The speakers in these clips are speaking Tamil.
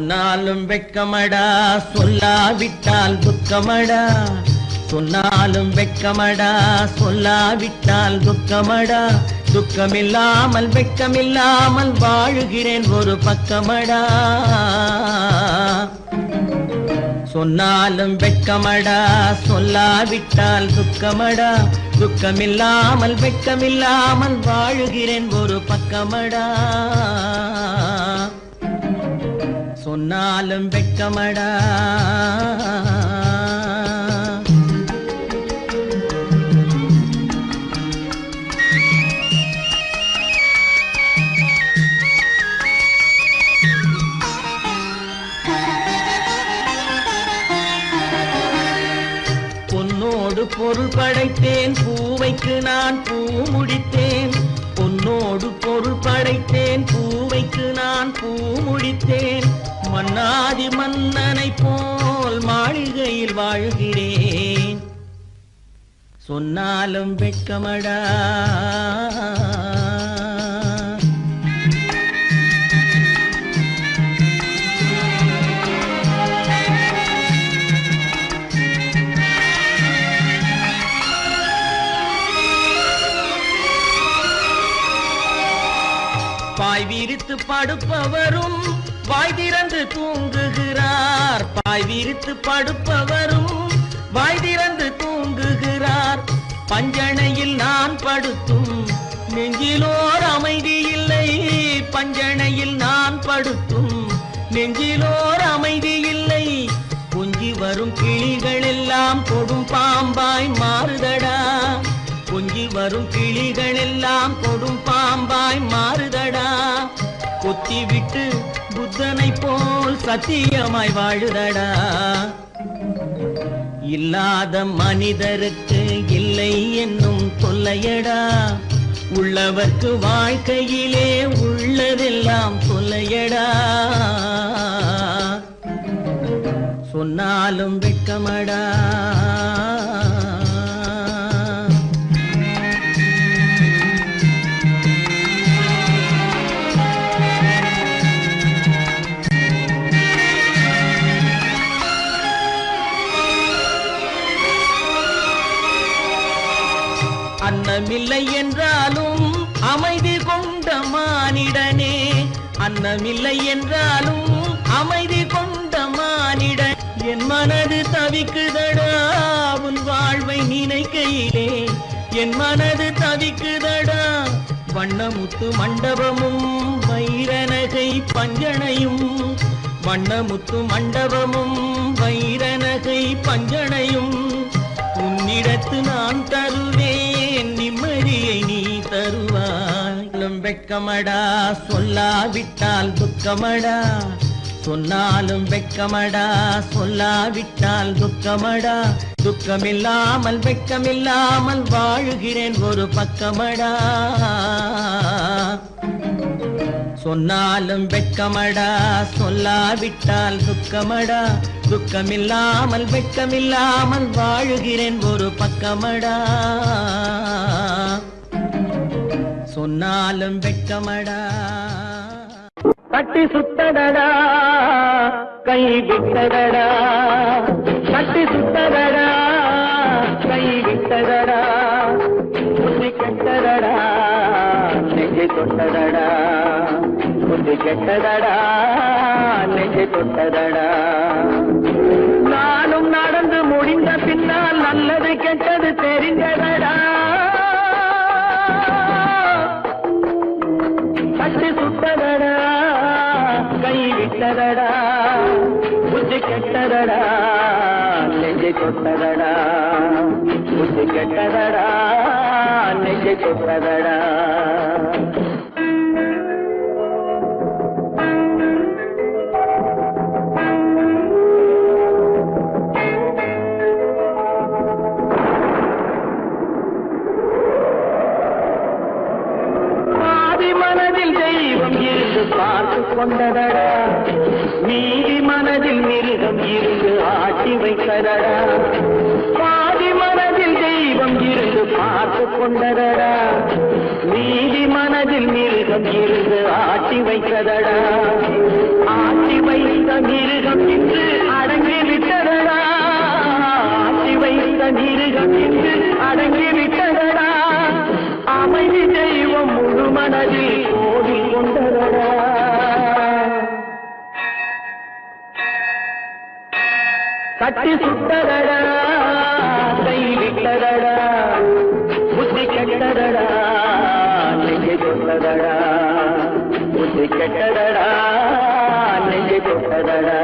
சொன்னாலும் வெட்கமடா சொல்லாவிட்டால் துக்கமடா சொன்னாலும் வெட்கமடா சொல்லாவிட்டால் துக்கமடா துக்கமில்லாமல் வெட்கமில்லாமல் வாழுகிறேன் ஒரு பக்கமடா சொன்னாலும் வெட்கமடா சொல்லாவிட்டால் துக்கமடா துக்கமில்லாமல் வெட்கமில்லாமல் வாழுகிறேன் ஒரு பக்கமடா சொன்னாலும் வெட்கமடா பொன்னோடு பொருள் படைத்தேன் பூவைக்கு நான் பூ முடித்தேன் பொன்னோடு பொருள் படைத்தேன் பூவைக்கு நான் பூ முடித்தேன் மன்னாதி மன்னனை போல் மாளிகையில் வாழ்கிறேன் சொன்னாலும் வெட்கமடா பாய் விரித்து படுப்பவரும் வாய் திறந்து தூங்குகிறார் பாய் விரித்து படுப்பவரும் வாய் திறந்து தூங்குகிறார் பஞ்சணையில் நான் படுத்தும் நெஞ்சிலோர் அமைதி இல்லை பஞ்சணையில் நான் படுத்தும் நெஞ்சிலோர் அமைதி இல்லை கொஞ்சி வரும் கிளிகள் எல்லாம் கொடும் பாம்பாய் மாறுதடா கொஞ்சி வரும் கிளிகள் எல்லாம் கொடும் பாம்பாய் மாறுதடா கொத்தி விட்டு புத்தனை போல் சத்தியமாய் வாழுதடா இல்லாத மனிதருக்கு இல்லை என்னும் தொல்லையடா உள்ளவர்க்கு வாழ்க்கையிலே உள்ளதெல்லாம் தொல்லையடா சொன்னாலும் வெட்கமடா அன்னமில்லை என்றாலும் அமைதி கொண்ட மானிடனே அன்னமில்லை என்றாலும் அமைதி கொண்ட மானிடன் என் மனது தவிக்குதடா உன் வாழ்வை நினைக்கையிலே என் மனது தவிக்குதடா வண்ணமுத்து மண்டபமும் வைரநகை பஞ்சனையும் வண்ணமுத்து மண்டபமும் வைரநகை பஞ்சனையும் உன்னிடத்து நான் தருவேன் நிம்மதியை நீ தருவாய் வெட்கமடா சொல்லாவிட்டால் துக்கமடா சொன்னாலும் வெட்கமடா சொல்லாவிட்டால் துக்கமடா துக்கமில்லாமல் வெட்கமில்லாமல் வாழுகிறேன் ஒரு பக்கமடா சொன்னாலும் வெட்கமடா சொல்லாவிட்டால் துக்கமடா துக்கமில்லாமல் வெட்கமில்லாமல் வாழுகிறேன் ஒரு பக்கமடா சொன்னாலும் வெட்கமடா கட்டி சுத்தடடா கை விட்டதடா கட்டி சுத்தடடா கை விட்டதடா புத்தி கெட்டதடா நெஞ்சை தொட்டதடா புத்தி கெட்டதடா நெஞ்சை தொட்டதடா நானும் நடந்து முடிந்த பின்னால் நல்லது கெட்டது தெரிந்ததடா கட்டி சுட்டதடா கை விட்டதடா புத்தி கெட்டதடா நெஞ்சை தொட்டதடா புத்தி கெட்டதடா நெஞ்சை தொட்டதடா பார்த்து கொண்டதடா நீதி மனதில் மிருகம் இருந்து ஆட்டி வைத்ததடா பாதி மனதில் தெய்வம் இருந்து பார்த்து கொண்டதடா நீதி மனதில் மிருகம் இருந்து ஆட்டி வைத்ததடா ஆட்டி வைத்த கட்டி சுட்டதடா கை விட்டதடா புத்தி கெட்டதடா நெஞ்சை தொட்டதடா புத்தி கெட்டதடா நெஞ்சை தொட்டதடா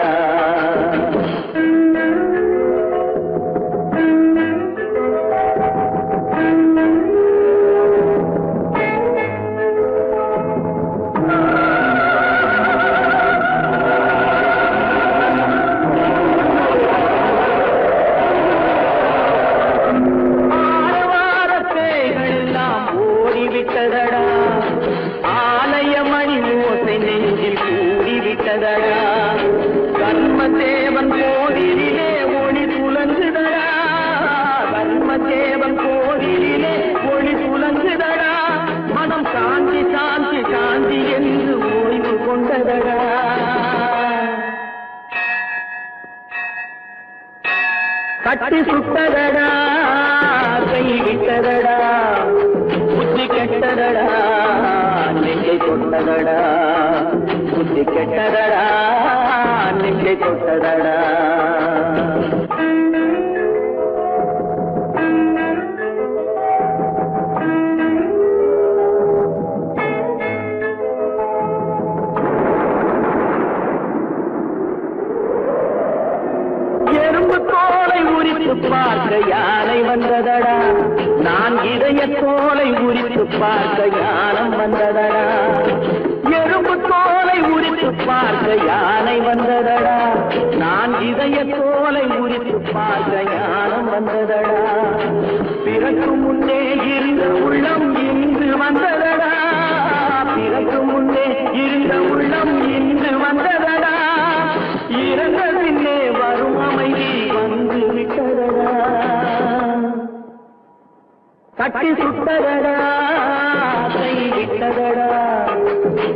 ஆலயமணி ஓசை நெஞ்சில் கூடிவிட்டதடா கர்மதேவன் கோவிலிலே ஒளி துலங்குதடா கர்மதேவன் கோவிலிலே ஒளி துலங்குதடா மனம் சாந்தி சாந்தி சாந்தி என்று ஓய்வு கொண்டதடா கட்டி சுட்டதடா கை விட்டதடா புத்தி கெட்டதடா நெஞ்சை தொட்டதடா புத்தி கெட்டதடா நெஞ்சை தொட்டதடா எறும்பு தோலை உரித்து பார்க்க யானை வந்ததடா நான் இதய தோலை உரித்து பார்க்க ஞானம் வந்ததடா எறும்பு தோலை உரித்து பார்க்க யானை வந்ததடா நான் இதய தோலை உரித்து பார்க்க ஞானம் வந்ததடா பிறகு முன்னே இருந்த உள்ளம் இன்று வந்ததடா பிறகு முன்னே இருந்த உள்ளம் இன்று வந்ததடா இறந்த பின்னே வரும் அமைதி வந்து விட்டதடா கட்டி சுட்டதடா கை விட்டதடா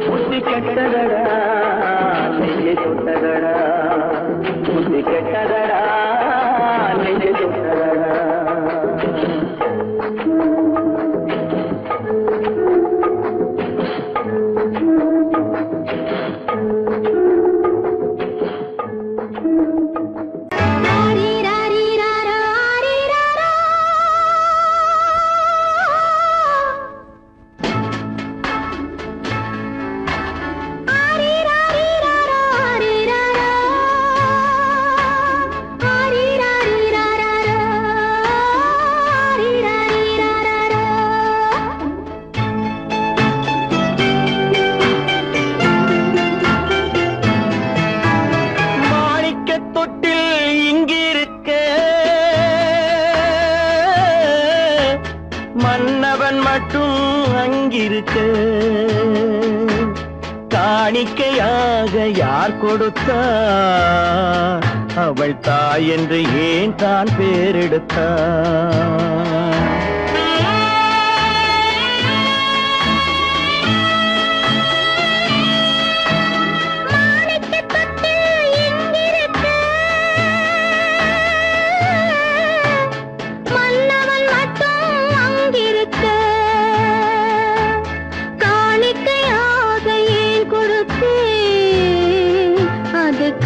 புத்தி கெட்டதடா நெஞ்சை தொட்டதடா புத்தி கெட்டதடா நெஞ்சை தொட்டதடா மன்னவன் மட்டும் அங்கிருக்க காணிக்கையாக யார் கொடுத்தார் அவள் தாய் என்று ஏன் தான் பேரெடுத்தார்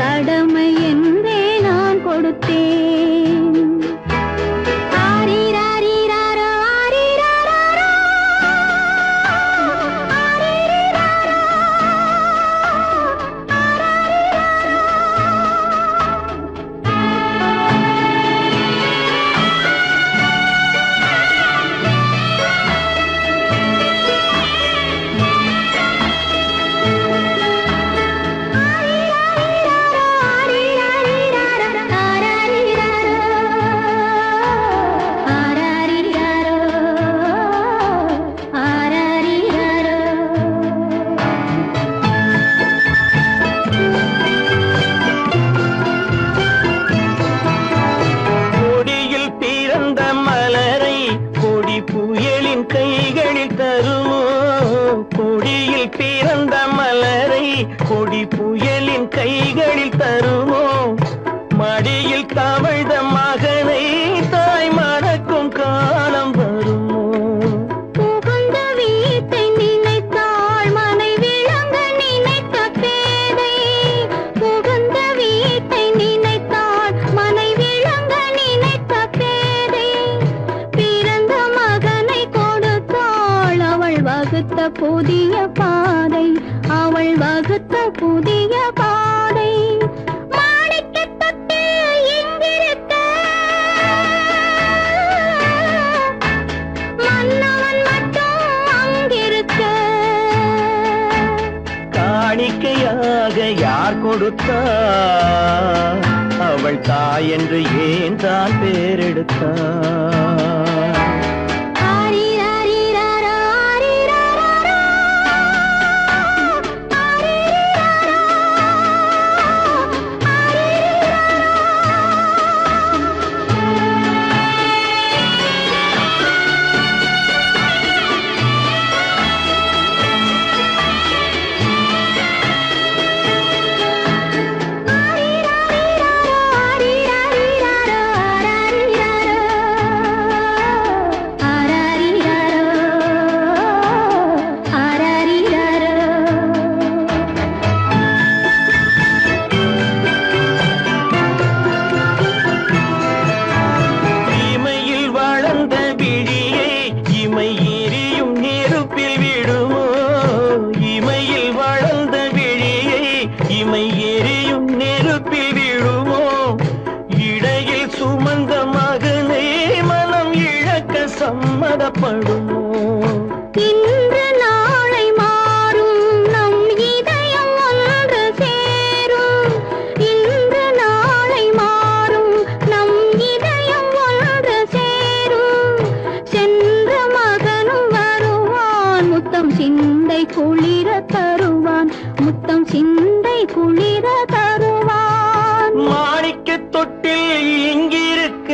கடமை என்றே நான் கொடுத்தேன் ஆரிராரிராரோ ஆரிராரோ ஆரிராரோ கைகளில் தருவோம் கொடியில் பிறந்த மலரை கொடி புயலின் கைகளில் தருவோம் மடியில் தவழ்ந்த மகனை தாய் மறக்கும் காலம் வருமோ புகுந்த வீட்டை நினைத்தாள் மனை விளங்க நினைத்த பேதை புகுந்த வீட்டை நினைத்தாள் மனை புதிய பாதை, அவள் வகுத்த புதிய பாதை. மாணிக்கத் தொட்டில் இங்கிருக்க, மன்னவன் மட்டும் அங்கிருக்க. காணிக்கையாக யார் கொடுத்தார்? அவள் தாய் என்று ஏன் தான் பேரெடுத்தார்? ஆரிராரிராரா, ஆரிராராரா, ஆரிராரா, இமையில் வளர்ந்த விழியை இமை எரியும் நெருப்பில் விடுமோ? இமையில் வளர்ந்த விழியை இமை எரியும் நெருப்பில் விடுமோ? இடையில் சுமந்த மகனை மனம் இழக்க சம்மதப்படுமோ? இன்று நாளை மாறும், நம் இதயம் ஒன்று சேரும். இன்று நாளை மாறும், நம் இதயம் ஒன்று சேரும். சென்ற மகனும் வருவான், முத்தம் சிந்தை குளிர தருவான், முத்தம் சிந்தை குளிர தருவான். மாணிக்கத் தொட்டில் இங்கிருக்க,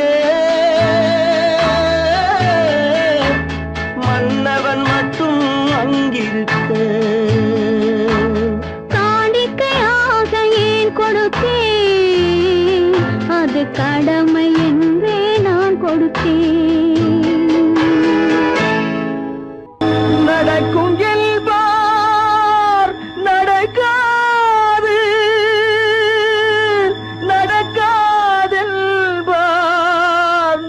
மன்னவன் மட்டும் அங்கிருக்க. காணிக்கையாக ஏன் கொடுத்தேன்? அது கடமை என்றே நான் கொடுத்தேன். நடக்கும் என்பார் நடக்காது, நடக்காதென்பார்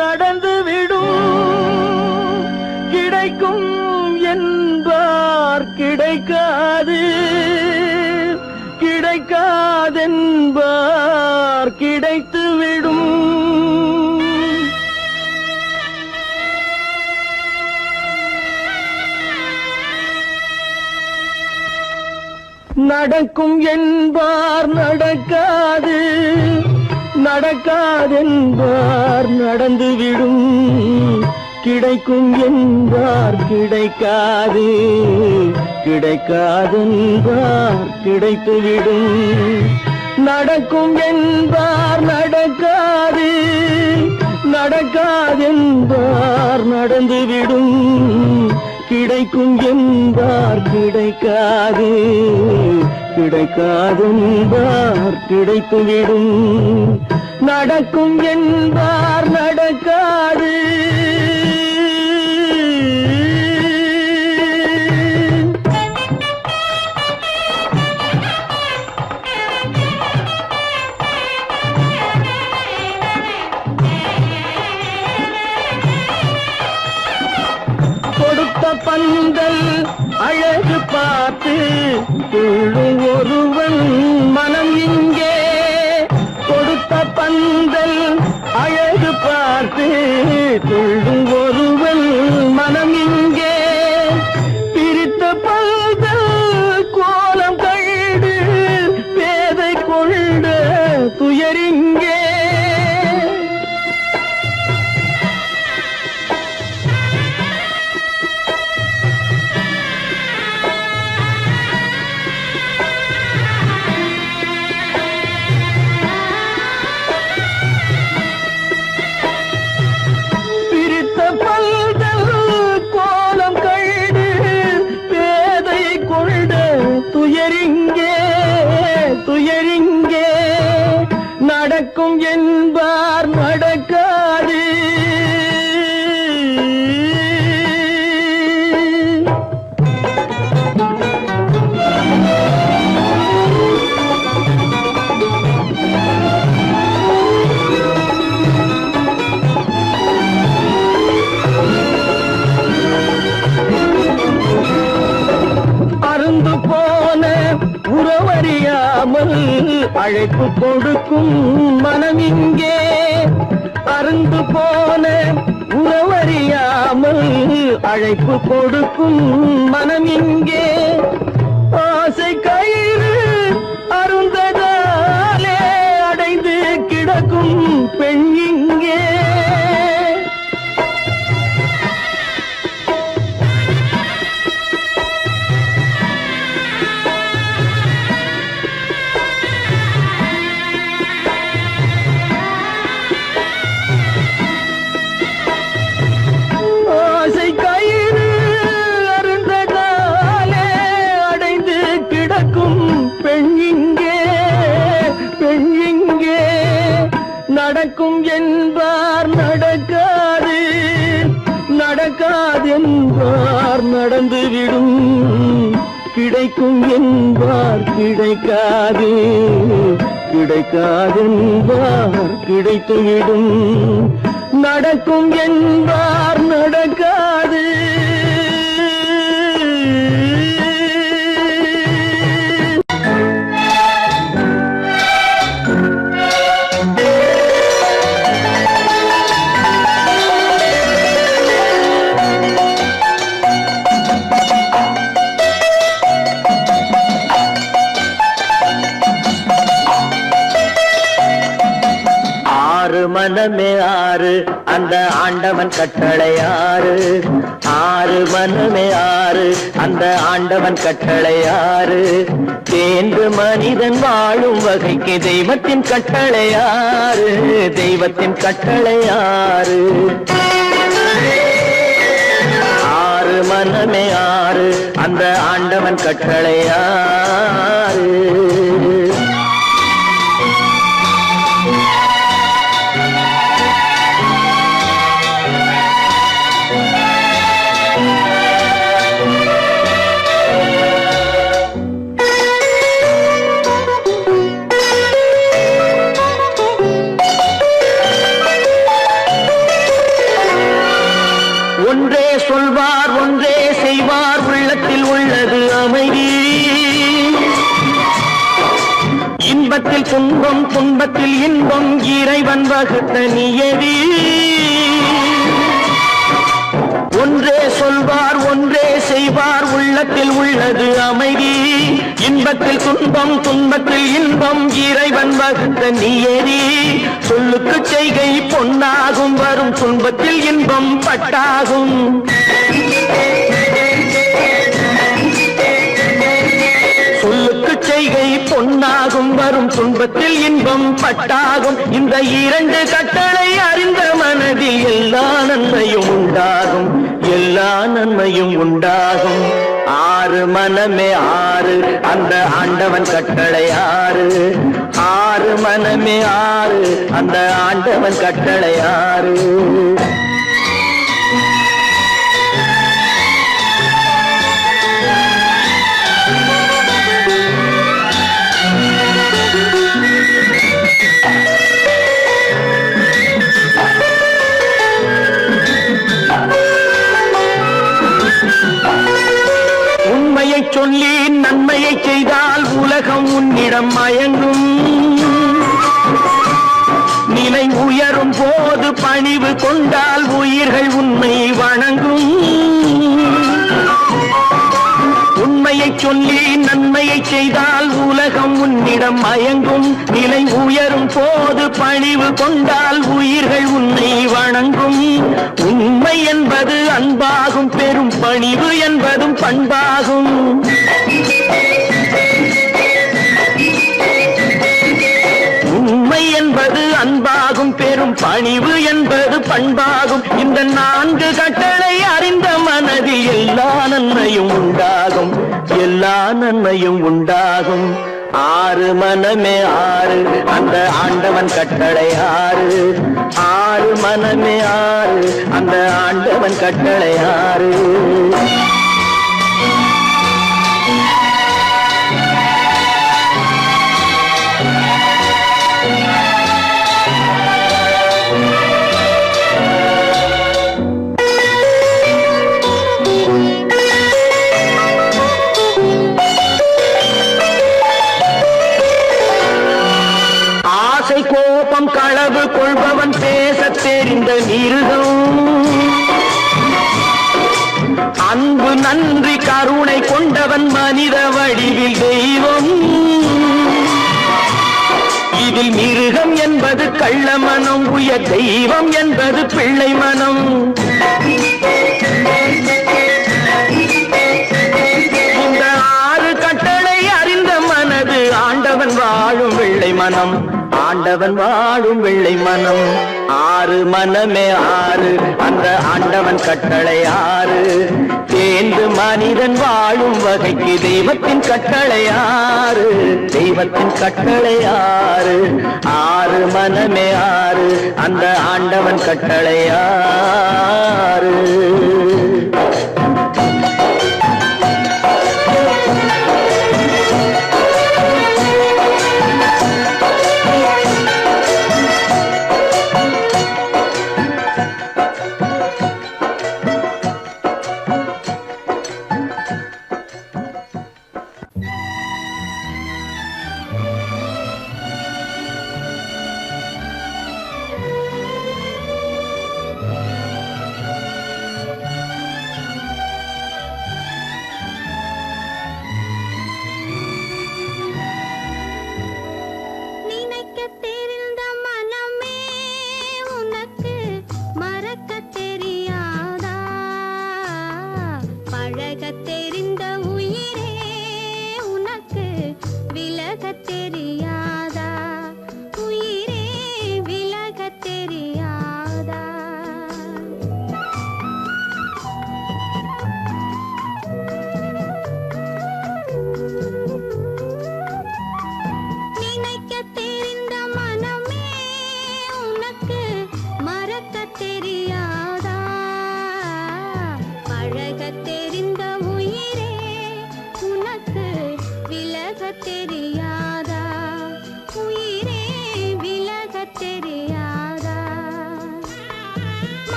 நடந்துவிடும். கிடைக்கும் என்பார் கிடைக்காது, கிடைக்காதென்பார் கிடைத்துவிடும். நடக்கும் என்பார் நடக்காது, நடக்காதென்பார் நடந்துவிடும். கிடைக்கும் என்பார் கிடைக்காது, கிடைக்காதென்பார் கிடைத்துவிடும். நடக்கும் என்பார் நடக்காது, நடக்காதென்பார் நடந்துவிடும். கிடைக்கும் என்பார் கிடைக்காது, கிடைக்காதென்பார் கிடைத்துவிடும். நடக்கும் என்பார் நடக்காது. கொடுத்த பந்தல் அழகு பார்த்து துள்ளும் ஒருவன் மனம் இங்கே. கொடுத்த பந்தல் அழகு பார்த்து துள்ளும் ஒருவன் மனம் இங்கே. பிரித்த பந்தல் கோலம் கண்டு பேதை கொண்ட துயரிங்கே. பிரித்த அழைப்பு கொடுக்கும் மனம் இங்கே அருந்து போன உறவறியாமல் அழைப்பு கொடுக்கும் மனம் இங்கே ஆசை கயிறு அருந்ததாலே அடைந்து கிடக்கும் பெண் இங்கே ஆசை கயிறு அருந்ததாலே அடைந்து கிடக்கும் பெண் இங்கே நடக்கும் என்பார் நடக்காது நடக்காதென்பார் நடந்துவிடும் கிடைக்கும் என்பார் கிடைக்காது கிடைக்காதென்பார் கிடைத்துவிடும் நடக்கும் என்பார் நடக்காது மனமே ஆறு அந்த ஆண்டவன் கட்டளை ஆறு ஆறு மனமே ஆறு அந்த ஆண்டவன் கட்டளை ஆறு தேர்ந்து மனிதன் வாழும் வகைக்கு தெய்வத்தின் கட்டளை ஆறு தெய்வத்தின் கட்டளை ஆறு ஆறு மனமே ஆறு அந்த ஆண்டவன் கட்டளை ஆறு ஒன்றே சொல்வார் ஒன்றே செய்வார் உள்ளத்தில் உள்ளது அமைதி இன்பத்தில் துன்பம் துன்பத்தில் இன்பம் இறைவன் வகுத்த நியதி ஒன்றே சொல்வார் ஒன்றே செய்வார் உள்ளத்தில் உள்ளது அமைதி இன்பத்தில் துன்பம் துன்பத்தில் இன்பம் இறைவன் வகுத்த நியதி சொல்லுக்கு செய்கை பொன்னாகும் வரும் துன்பத்தில் இன்பம் பட்டாகும் சொல்லுக்கு செய்கை பொன்னாகும் வரும் துன்பத்தில் இன்பம் பட்டாகும் இந்த இரண்டு கட்டளை அறிந்த மனதில் எல்லா நன்மையும் உண்டாகும் எல்லா நன்மையும் உண்டாகும் ஆறு மனமே ஆறு அந்த ஆண்டவன் கட்டளை ஆறு ஆறு மனமே ஆறு அந்த ஆண்டவன் கட்டளை ஆறு உண்மையை சொல்லி நன்மையை செய்தால் உலகம் உன்னிடம் மயங்கும் நிலை உயரும் போது பணிவு கொண்டால் உயிர்கள் உன்னை வணங்கும் உண்மையை சொல்லி நன்மையை செய்தால் உலகம் உன்னிடம் மயங்கும் நிலை உயரும் போது பணிவு கொண்டால் உயிர்கள் உன்னை வணங்கும் உண்மை என்பது அன்பாகும் பெரும் பணிவு என்பதும் பண்பாகும் உண்மை என்பது அன்பாகும் பெரும் பணிவு என்பது பண்பாகும் இந்த நான்கு கட்டளை அறிந்த மனதில் எல்லா நன்மையும் உண்டாகும் எல்லா நன்மையும் உண்டாகும் ஆறு மனமே ஆறு அந்த ஆண்டவன் கட்டளை ஆறு ஆறு மனமே ஆறு அந்த ஆண்டவன் கட்டளை ஆறு நன்றி கருணை கொண்டவன் மனித வடிவில் தெய்வம். இதில் மிருகம் என்பது கள்ள மனம், உயர் தெய்வம் என்பது பிள்ளை மனம். இந்த 6 கட்டளை அறிந்த மனது ஆண்டவன் வாழும் வெள்ளை மனம், ஆண்டவன் வாழும் வெள்ளை மனம். 6 மனமே 6, அந்த ஆண்டவன் கட்டளை 6. சேர்ந்து மனிதன் வாழும் வகைக்கு தெய்வத்தின் கட்டளை 6, தெய்வத்தின் கட்டளை 6. 6 மனமே 6, அந்த ஆண்டவன் கட்டளை 6.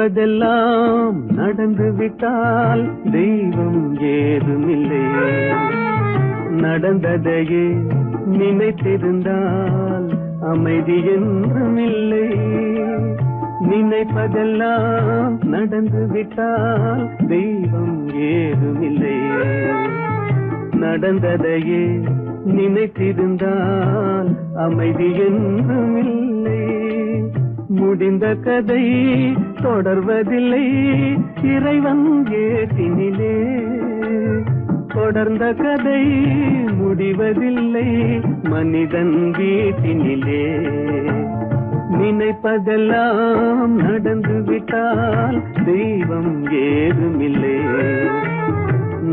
நினைப்பதெல்லாம் நடந்து விட்டால் தெய்வம் ஏதுமில்லை. நடந்ததையே நினைத்திருந்தால் அமைதி என்றும் இல்லை. நினைப்பதெல்லாம் நடந்து விட்டால் தெய்வம் ஏதுமில்லை. நடந்ததையே நினைத்திருந்தால் அமைதி என்றும் இல்லை. முடிந்த கதை தொடர்வதில்லை இறைவன் ஏட்டினிலே. தொடர்ந்த கதை முடிவதில்லை மனிதன் வீட்டினிலே. நினைப்பதெல்லாம் நடந்து விட்டால் தெய்வம் ஏதுமில்லை.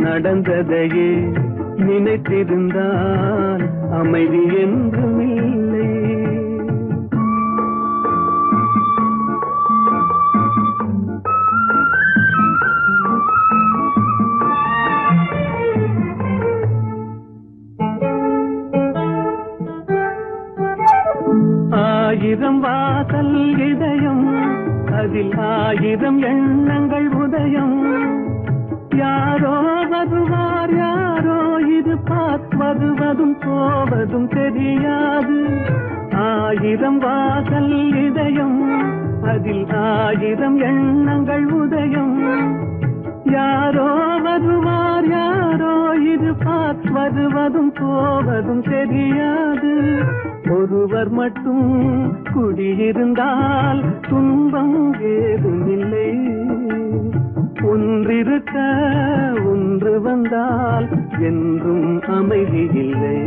நடந்ததையே நினைத்திருந்தால் அமைதி என்றும் இல்லை. ஆயிரம் வாசல் இதயம் அதில் ஆயிரம் எண்ணங்கள் உதயம். யாரோ வருவார் யாரோ இருப்பார் வருவதும் போவதும் தெரியாது. ஆயிரம் வாசல் இதயம் அதில் ஆயிரம் எண்ணங்கள் உதயம். யாரோ வருவார் யாரோ இருப்பார் வருவதும் போவதும் தெரியாது. ஒருவர் மட்டும் குடியிருந்தால் துன்பம் ஏதுமில்லை. ஒன்றிருக்க ஒன்று வந்தால் என்றும் அமைதி இல்லை.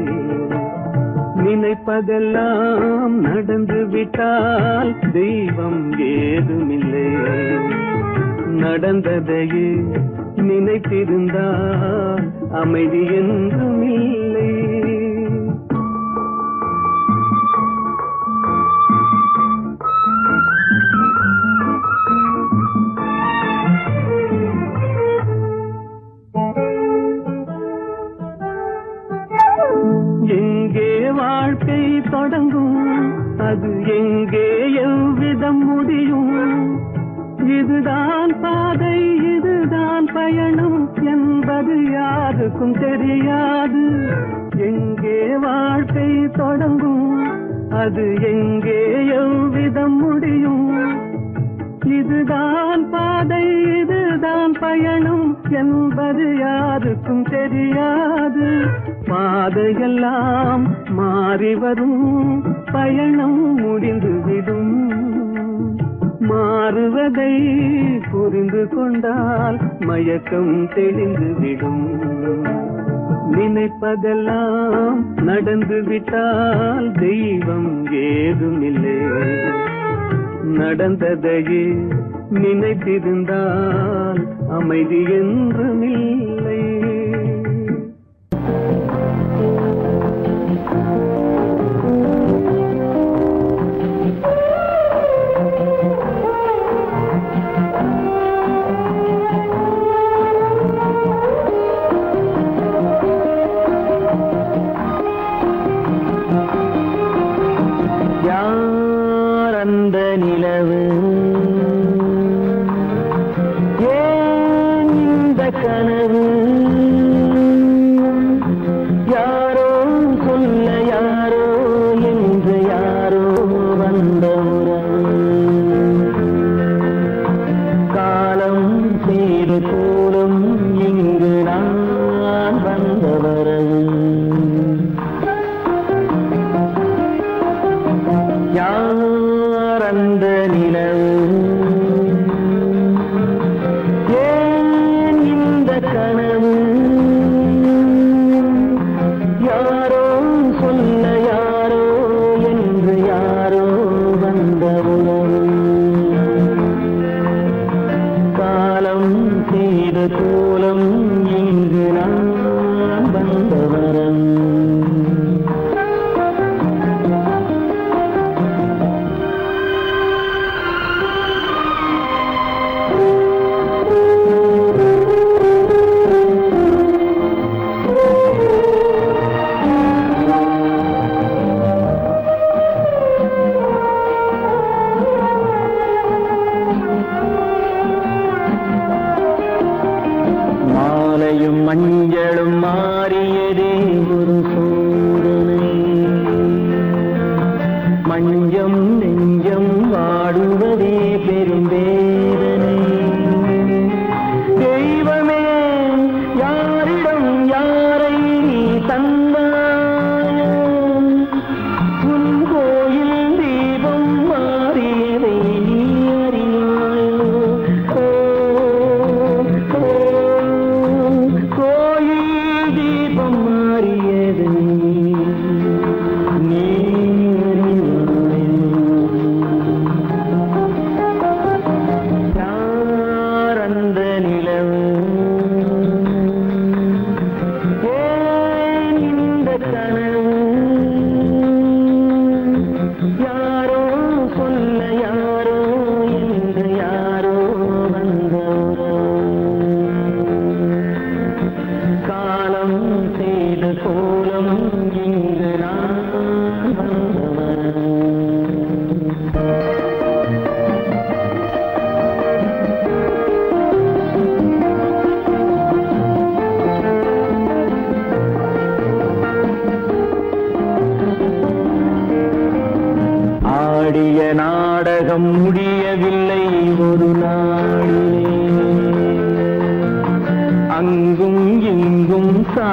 நினைப்பதெல்லாம் நடந்து விட்டால் தெய்வம் ஏதுமில்லை. நடந்ததையே நினைத்திருந்தால் அமைதி என்றும் இல்லை. எங்கே வாழ்க்கை தொடங்கும் அது எங்கே எவ்விதம் முடியும். இதுதான் பாதை இதுதான் பயணம் என்பது யாருக்கும் தெரியாது. எங்கே வாழ்க்கை தொடங்கும் அது எங்கே எவ்விதம் முடியும். இதுதான் பாதை இதுதான் பயணம் என்பது யாருக்கும் தெரியாது. பாதையெல்லாம் மாறி வரும் பயணம் முடிந்துவிடும். மாறுவதை புரிந்து கொண்டால் மயக்கம் தெளிந்துவிடும். நினைப்பதெல்லாம் நடந்து விட்டால் தெய்வம் ஏதுமில்லை. நடந்ததையே நினைத்திருந்தால் அமைதி என்றும் இல்லை. யார் அந்த நிலவு ஏன் இந்த கனவு. யாரோ சொல்ல யாரோ என்று யாரோ வந்த உறவு. காலம் செய்து கூறும் இங்கு நான் வந்த வரவு. யார் அந்த நிலவு ஏன் இந்த கனவு. யாரோ சொல்ல யாரோ என்று யாரோ வந்த உறவு. காலம் செய்த கோலம் இங்கு நான் வந்த வரவு.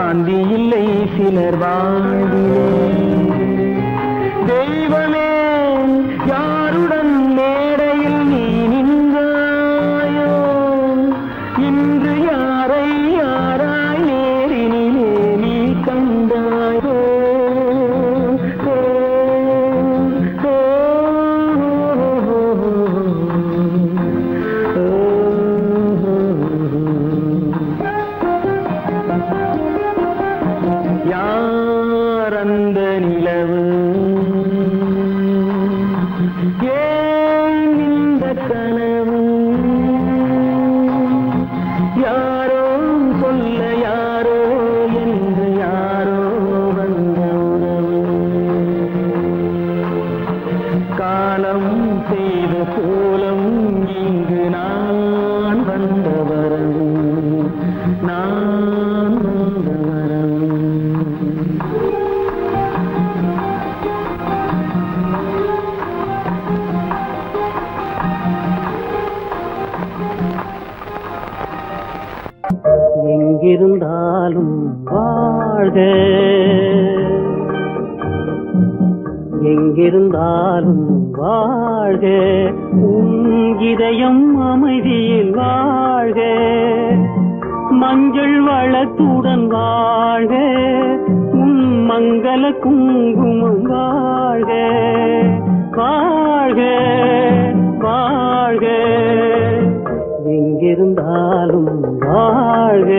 சாந்தி இல்லை சிலர் வாழ்விலே. தெய்வமே யாருடன் மேடையில் நீ நின்றாயோ, இன்று யாரை யாராய் நேரினிலே நீ கண்டாயோ. யார் அந்த நிலவு, ஏன் இந்த கனவு, யாரோ சொல்ல யாரோ என்று யாரோ வந்த உறவு. காலம் செய்த கோலம் இங்கு நான் வந்த வரவு, நான் வந்த வரவு. எங்கிருந்தாலும் வாழ்க, எங்கிருந்தாலும் வாழ்க, உன் இதயம் அமைதியில் வாழ்க, மஞ்சள் வளத்துடன் வாழ்க, உன் மங்கள குங்குமம் வாழ்க, வாழ்க வாழ்க. எங்கிருந்தாலும் வாழ்க,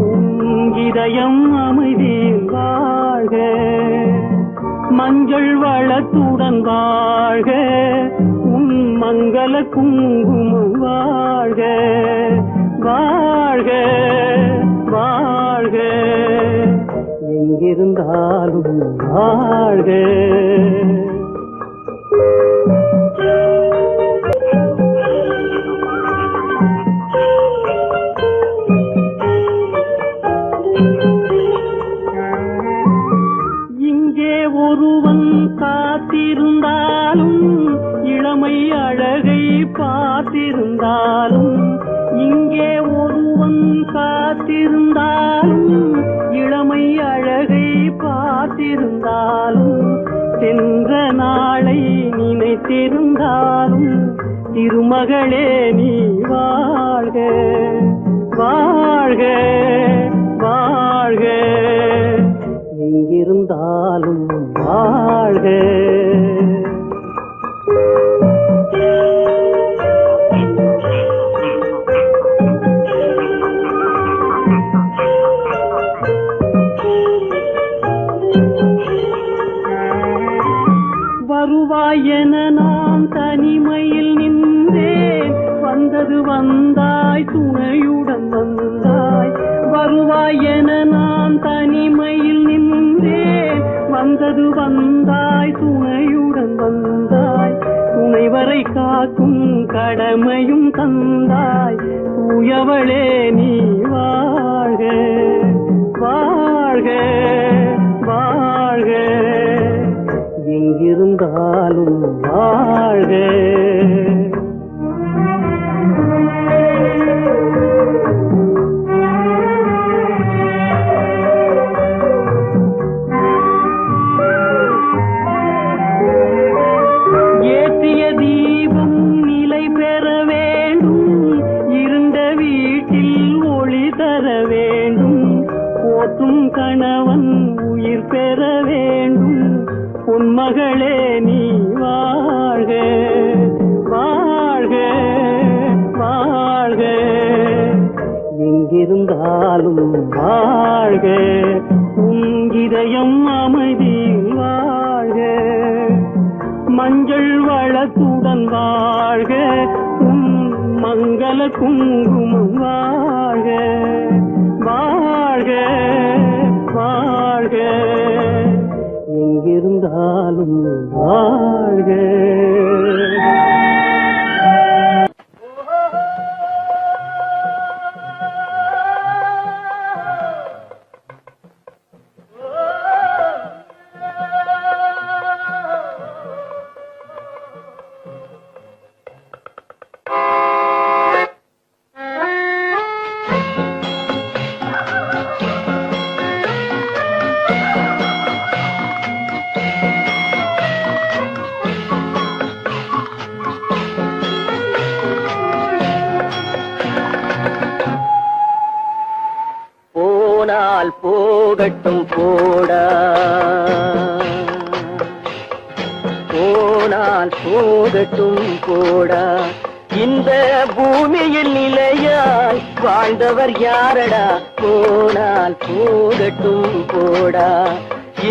உன் இதயம் அமைதியில் வாழ்க, மஞ்சள் வளத்துடன் வாழ்க, உன் மங்கள குங்குமம் வாழ்க, வாழ்க வாழ்க. எங்கிருந்தாலும் வாழ்க. ஒருவன் காத்திருந்தாலும், இளமை அழகை பார்த்திருந்தாலும், இங்கே ஒருவன் காத்திருந்தாலும், இளமை அழகை பார்த்திருந்தாலும், சென்ற நாளை நினைத்திருந்தாலும், திருமகளே நீ வாழ்க, வாழ்க வாழ்க. எங்கிருந்தாலும் வாழ்க. வருவாய் என நான் தனிமையில் நின்றேன், வந்தது வந்தாய் துணையுடன் வந்தாய். வருவாய் என நான் தனிமையில் நின்றேன், வந்தது வந்தாய் துணையுடன் வந்தாய். துணைவரை காக்கும் கடமையும் தந்தாய், தூயவளே நீ வாழ்க, வாழ்க வாழ்க. எங்கிருந்தாலும் வாழ்க. ஏற்றிய தீபம் நிலை பெற வேண்டும், இருண்ட வீட்டில் ஒளி தர வேண்டும். போற்றும் கணவன் உயிர் பெற வேண்டும், பொன்மகளே நீ வாழ்க, வாழ்க வாழ்க. எங்கிருந்தாலும் வாழ்க, உன் இதயம் அமைதியில் வாழ்க, மஞ்சள் வளத்துடன் வாழ்க, உன் மங்கள குங்குமம் வாழ்க, வாழ்க வாழ்க. எங்கிருந்தாலும் வாழ்க. போனால் போகட்டும் போடா, போனால் போகட்டும் போடா. இந்த பூமியில் நிலையாய் வாழ்ந்தவர் யாரடா, போனால் போகட்டும் போடா.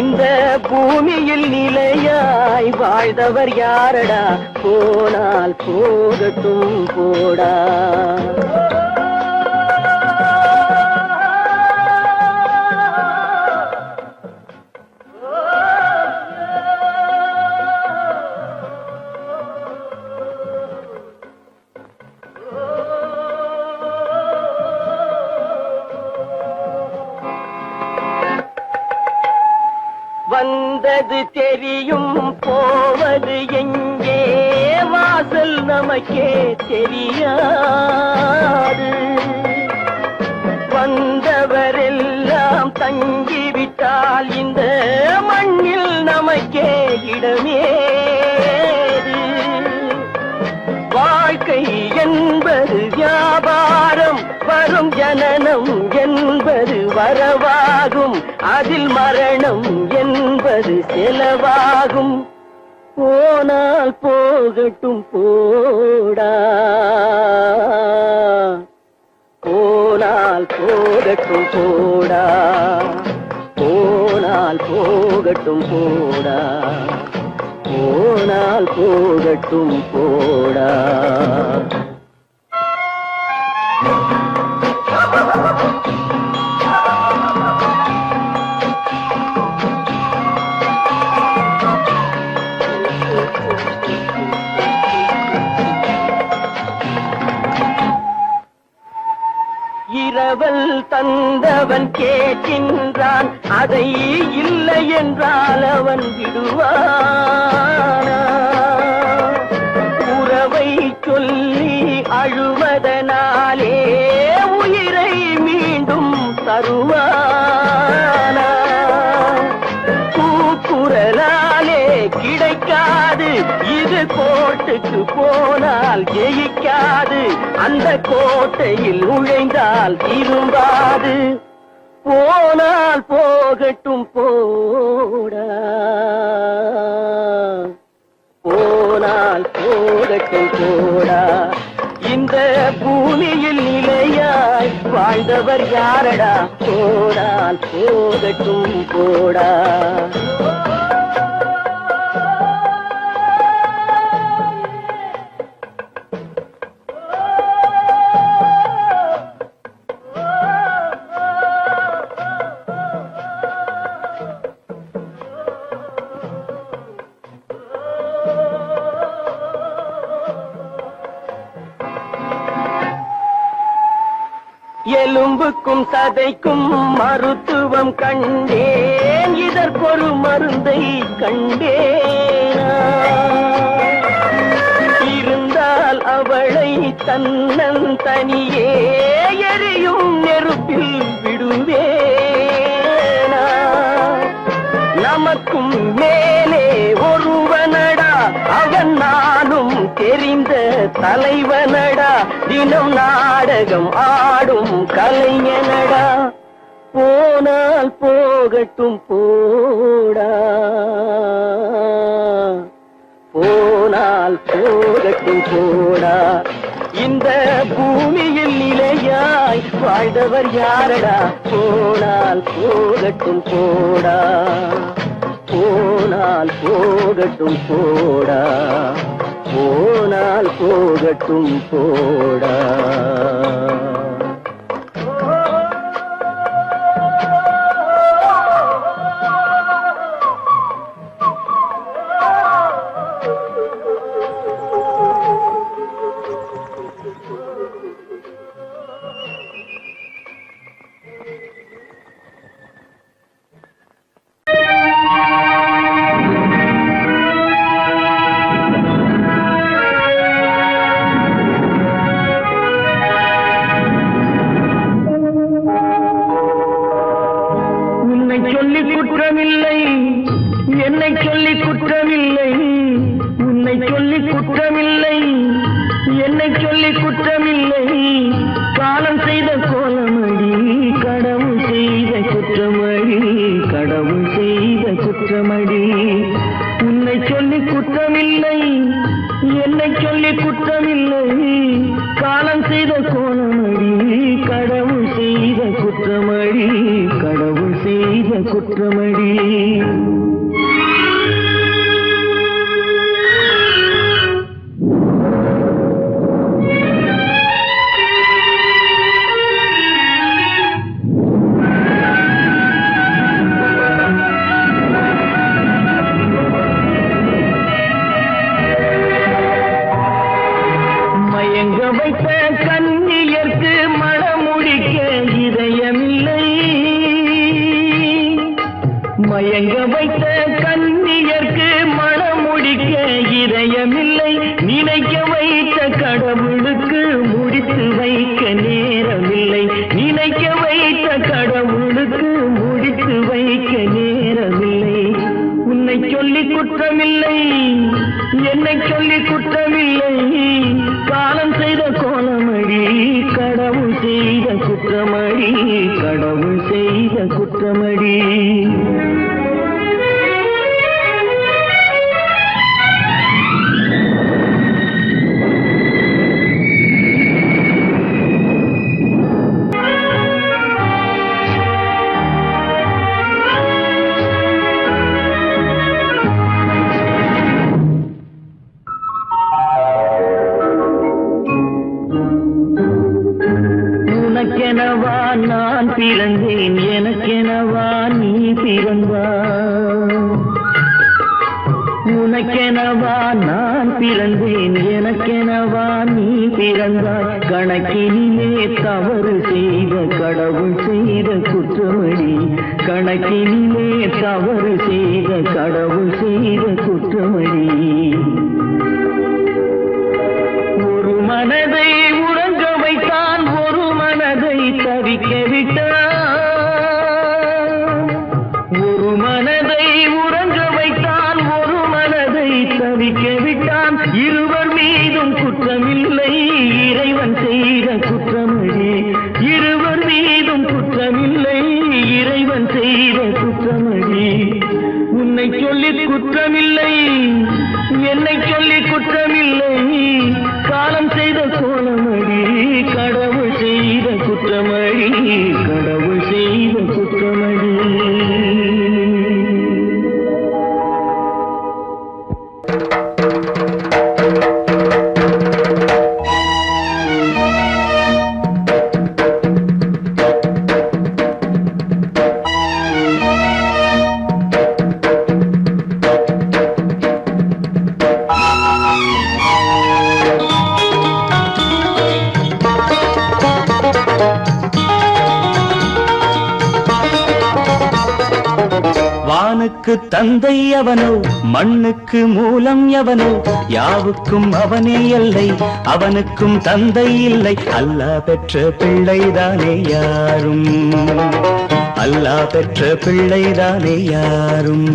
இந்த பூமியில் நிலையாய் வாழ்ந்தவர் யாரடா, போனால் போகட்டும் போடா. வந்தது தெரியும் போவது எங்கே, வாசல் நமக்கே தெரியாது. வந்தவரெல்லாம் தங்கிவிட்டால் இந்த மண்ணில் நமக்கே இடமேது. வாழ்க்கை என்பது வியாபாரம், வரும் ஜனனம் என்பது வரவாகும், அதில் மரணம் என்பது செலவாகும். போனால் போகட்டும் போடா, போனால் போகட்டும் போடா, போனால் போகட்டும் போடா, போனால் போகட்டும் போடா. இரவல் தந்தவன் கேட்கின்றான், அதை இல்லை என்றால் அவன் விடுவானா? உறவை சொல்லி அழுவதனாலே உயிரை மீண்டும் தருவானா? கூக்குரலாலே கிடைக்காது, இது கோட்டுக்கு போனால் ஜெயிக்காது, அந்த கோட்டையில் நுழைந்தால் திரும்பாது. போனால் போகட்டும் போடா, போனால் போகட்டும் போடா. இந்த பூமியில் நிலையாய் வாழ்ந்தவர் யாரடா, போனால் போகட்டும் போடா. எலும்புக்கும் சதைக்கும் மருத்துவம் கண்டேன், இதற்கொரு மருந்தை கண்டேனா? இருந்தால் அவளை தன்னன் தனியே எரியும் நெருப்பில் விடுவேனா? நமக்கும் மேலே ஒருவனடா, அவன் நானும் தெரிந்த தலைவனடா, தினம் நாடகம் ஆடும் கலைஞனடா. போனால் போகட்டும் போடா, போனால் போகட்டும் போடா. இந்த பூமியில் நிலையாய் வாழ்ந்தவர் யாரடா, போனால் போகட்டும் போடா, போனால் போகட்டும் போடா, போனால் போகட்டும் போடா. சொல்லி குற்றமில்லை, என்னை சொல்லி குற்றமில்லை, உன்னை சொல்லி குற்றமில்லை, என்னை சொல்லி குற்றமில்லை. காலம் செய்த கோலமடி, கடவுள் செய்த குற்றமடி. மயங்க வைத்த கண்ணியர்க்கு மணமுடிக்க இதயமில்லை. மயங்க வைத்த கண்ணியர்க்கு மணமுடிக்க இதயமில்லை. நினைக்க வைத்த கடவுளுக்கு முடித்து வைக்க நேரமில்லை. நினைக்க வைத்த கடவுளுக்கு முடித்து வைக்க நேரமில்லை. உன்னை சொல்லி குற்றமில்லை, என்னை சொல்லி குற்றமில்லை. காலம் செய்த கோலமடி, கடவுள் செய்த குற்றமடி, கடவுள் செய்த குற்றமடி. உனக்கெனவா நான் பிறந்தேன், எனக்கெனவா நீ பிறந்தாய். உனக்கெனவா நான் பிறந்தேன், எனக்கெனவா நீ பிறந்தாய். கணக்கினிலே தவறு செய்த கடவுள் செய்த குற்றமடி. கணக்கினிலே தவறு செய்த கடவுள் செய்த குற்றமடி. ஒரு மனதை உறங்க வைத்தான், ஒரு மனதை தவிக்க விட்டான். ஒரு மனதை உறங்க வைத்தான், ஒரு மனதை தவிக்க விட்டான். இருவர் மீதும் குற்றமில்லை, இறைவன் செய்த குற்றமடி. இருவர் மீதும் குற்றமில்லை, இறைவன் செய்த குற்றமடி. உன்னை சொல்லி குற்றமில்லை, என்னை சொல்லி குற்றமில்லை. காலம் செய்த கோலமடி, கடவுள் செய்த குற்றமடி, கடவுள் செய்த குற்றமடி. வானுக்கு தந்தை அவனோ, மண்ணுக்கு மூலம் எவனோ, யாவுக்கும் அவனே எல்லை, அவனுக்கும் தந்தை இல்லை. அல்லாஹ் பெற்ற பிள்ளைதானே யாரும், அல்லாஹ் பெற்ற பிள்ளைதானே யாரும்.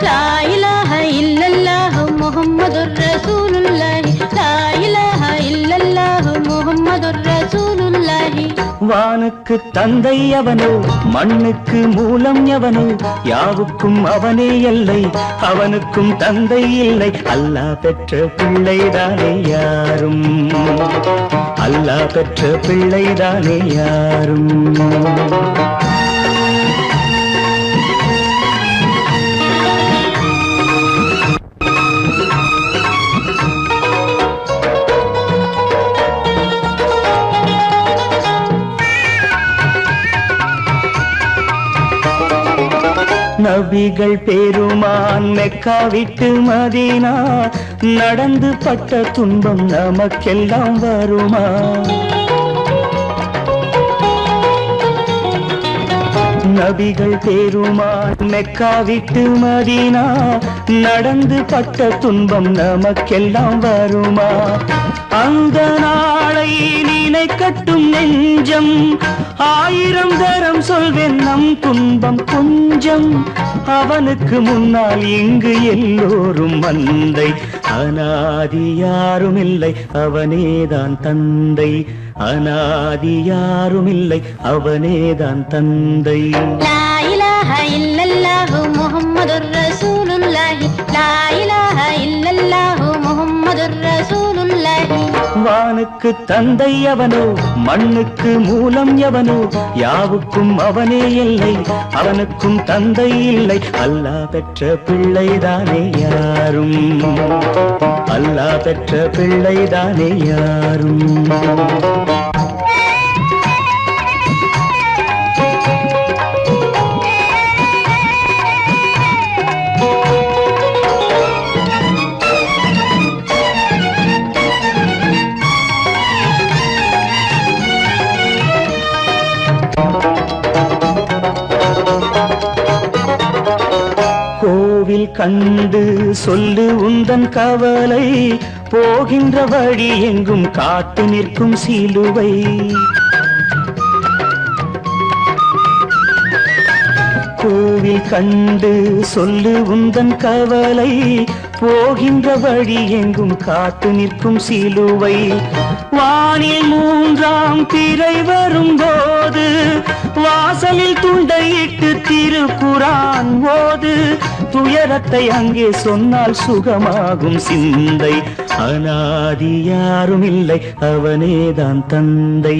லா இலாஹ இல்லல்லாஹு முஹம்மதுர் ரசூலுல்லாஹி, லா இலாஹ இல்லல்லாஹு முஹம்மதுர் ரசூலுல்லாஹி. வானுக்கு தந்தை அவனோ, மண்ணுக்கு மூலம் எவனோ, யாவுக்கும் அவனே எல்லை, அவனுக்கும் தந்தை இல்லை. அல்லாஹ் பெற்ற பிள்ளைதானே யாரும், அல்லாஹ் பெற்ற பிள்ளைதானே யாரும். நபிகள் பெருமான் மெக்கா விட்டு மதீனா நடந்து பட்ட துன்பம் நமக்கெல்லாம் வருமா? நபிகள் பெருமான் மெக்கா விட்டு மதீனா நடந்து பட்ட துன்பம் நமக்கெல்லாம் வருமா? அந்த நாளை நினைக்கட்டும் நெஞ்சம், ஆயிரம் தரம் சொல்வேன் நம் துன்பம் கொஞ்சம். அவனுக்கு முன்னால் இங்கு எல்லோரும் மந்தை, அநாதி யாரும் இல்லை அவனேதான் தந்தை, அநாதி யாரும் இல்லை அவனேதான் தந்தை. லா இலாஹ இல்லல்லாஹு முஹம்மதுர் ரசூலுல்லாஹி, லா இலாஹ இல்லல்லாஹு முஹம்மதுர் ரசூலுல்லாஹி. வானுக்கு தந்தை அவனோ, மண்ணுக்கு மூலம் எவனோ, யாவுக்கும் அவனே எல்லை, அவனுக்கும் தந்தை இல்லை. அல்லாஹ் பெற்ற பிள்ளைதானே யாரும், அல்லாஹ் பெற்ற பிள்ளைதானே யாரும். கோவில் கண்டு சொல்லு உந்தன் கவலை, போகின்ற வழி எங்கும் காத்து நிற்கும் சிலுவை. கோவில் கண்டு சொல்லு உந்தன் கவலை, போகின்ற வழி எங்கும் காத்து நிற்கும் சிலுவை. வானில் மூன்றாம் பிறை வரும்போது, வாசலில் துண்டையிட்டு திருக்குரான் ஓது. துயரத்தை அங்கே சொன்னால் சுகமாகும் சிந்தை. அநாதி யாரும் இல்லை, அவனேதான் தந்தை.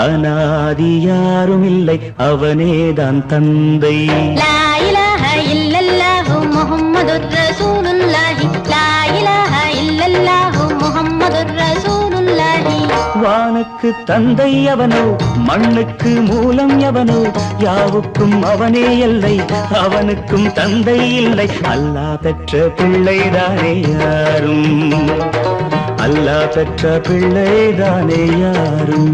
அநாதி யாரும் இல்லை, அவனேதான் தந்தை. லா இலாஹ இல்லல்லாஹு முஹம்மதுர் ரசூலுல்லாஹி, லா இலாஹ இல்லல்லாஹு முஹம்மதுர் ரசூலுல்லாஹி. வானுக்கு தந்தை அவனோ, மண்ணுக்கு மூலம் எவனோ, யாவுக்கும் அவனே எல்லை, அவனுக்கும் தந்தை இல்லை. அல்லாஹ் பெற்ற பிள்ளைதானே யாரும், அல்லாஹ் பெற்ற பிள்ளைதானே யாரும்.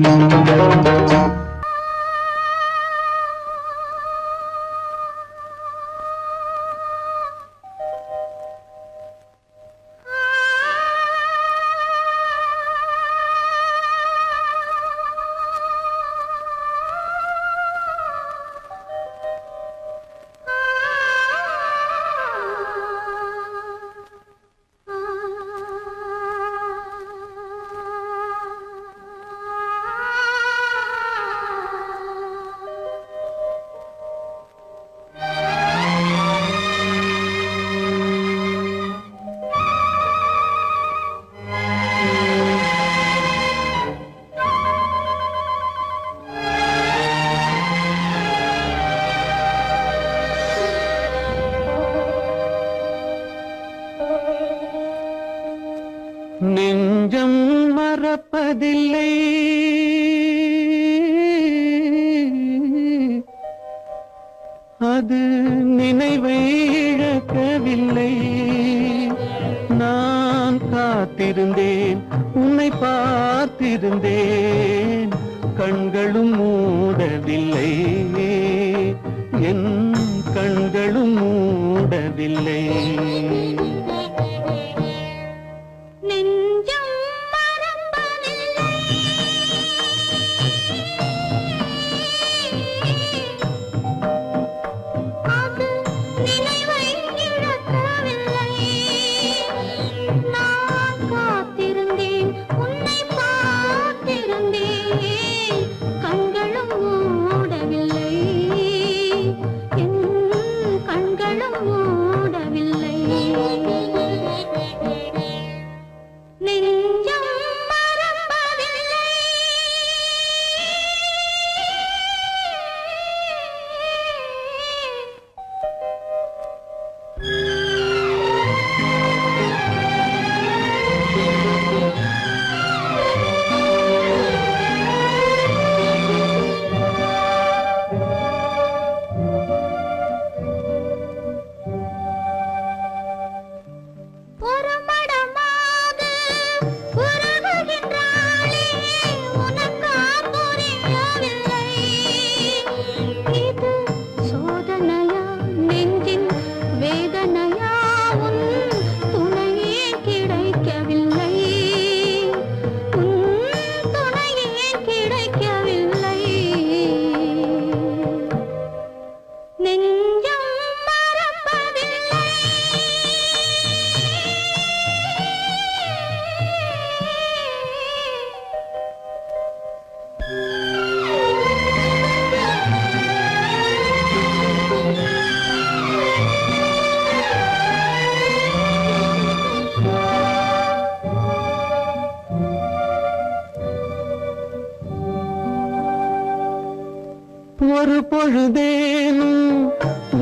நெஞ்சம் மறப்பதில்லை, அது நினைவை இழக்கவில்லை. நான் காத்திருந்தேன், உன்னை பார்த்திருந்தேன், கண்களும் மூடவில்லை, என் கண்களும் மூடவில்லை. நெஞ்சம் மறப்பதில்லை, அது நினைவை இழக்கவில்லை. நான் காத்திருந்தேன், உன்னை பார்த்திருந்தேன், கண்களும் மூடவில்லை, என் கண்களும் மூடவில்லை. ஒரு பொழுதேனும்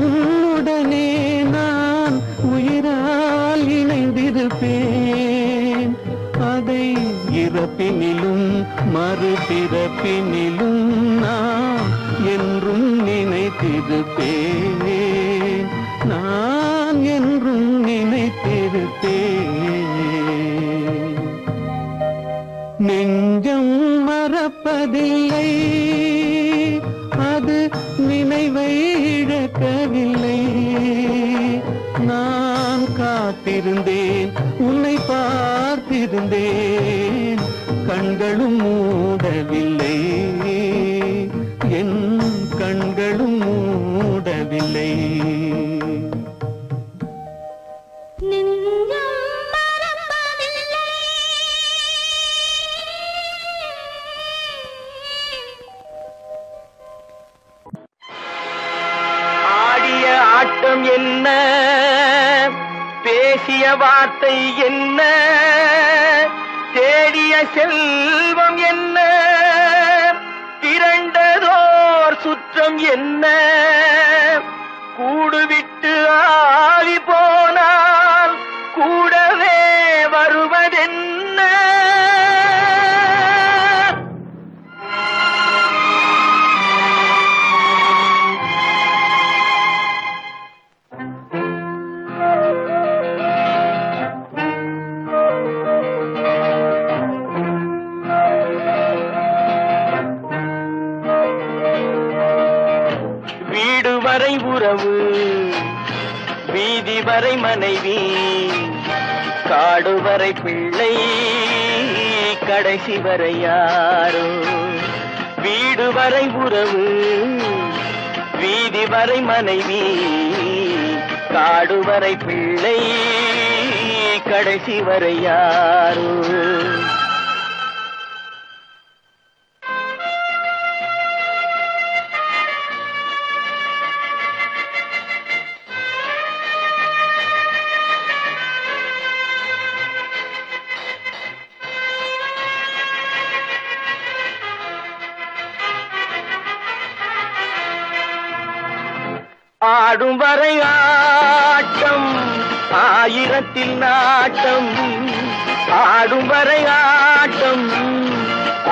உன்னுடனே நான் உயிரால் இணைந்திருப்பேன். அதை இறப்பினிலும் மறுபிறப்பினிலும் நான் என்றும் நினைத்திருப்பேன். நான் என்றும் நினைத்திருப்பேன். நெஞ்சம் மறப்பதில்லை, அது நினைவை இழக்கவில்லை. நான் காத்திருந்தேன், உன்னை பார்த்திருந்தேன், கண்களும் மூடவில்லை, என் கண்களும் மூடவில்லை. நெஞ்சம் மறப்பதில்லை. ஆடிய ஆட்டம் என்ன, பேசிய வார்த்தை என்ன, தேடிய செல்வம் என்ன, திரண்டதோர் சுற்றம் என்ன, கூடுவிட்டு ஆவி போனால் கூடவே வருவதென்ன. வீடு வரை உறவு, வீதி வரை மனைவி, காடு வரை பிள்ளை, கடைசி வரை யாரோ. வீடு வரை உறவு, வீதி வரை மனைவி, காடு வரை பிள்ளை, கடைசி வரை யாரோ. ஆடும் வரை ஆட்டம், ஆயிரத்தில் நாட்டம். ஆடும் வரை ஆட்டம்,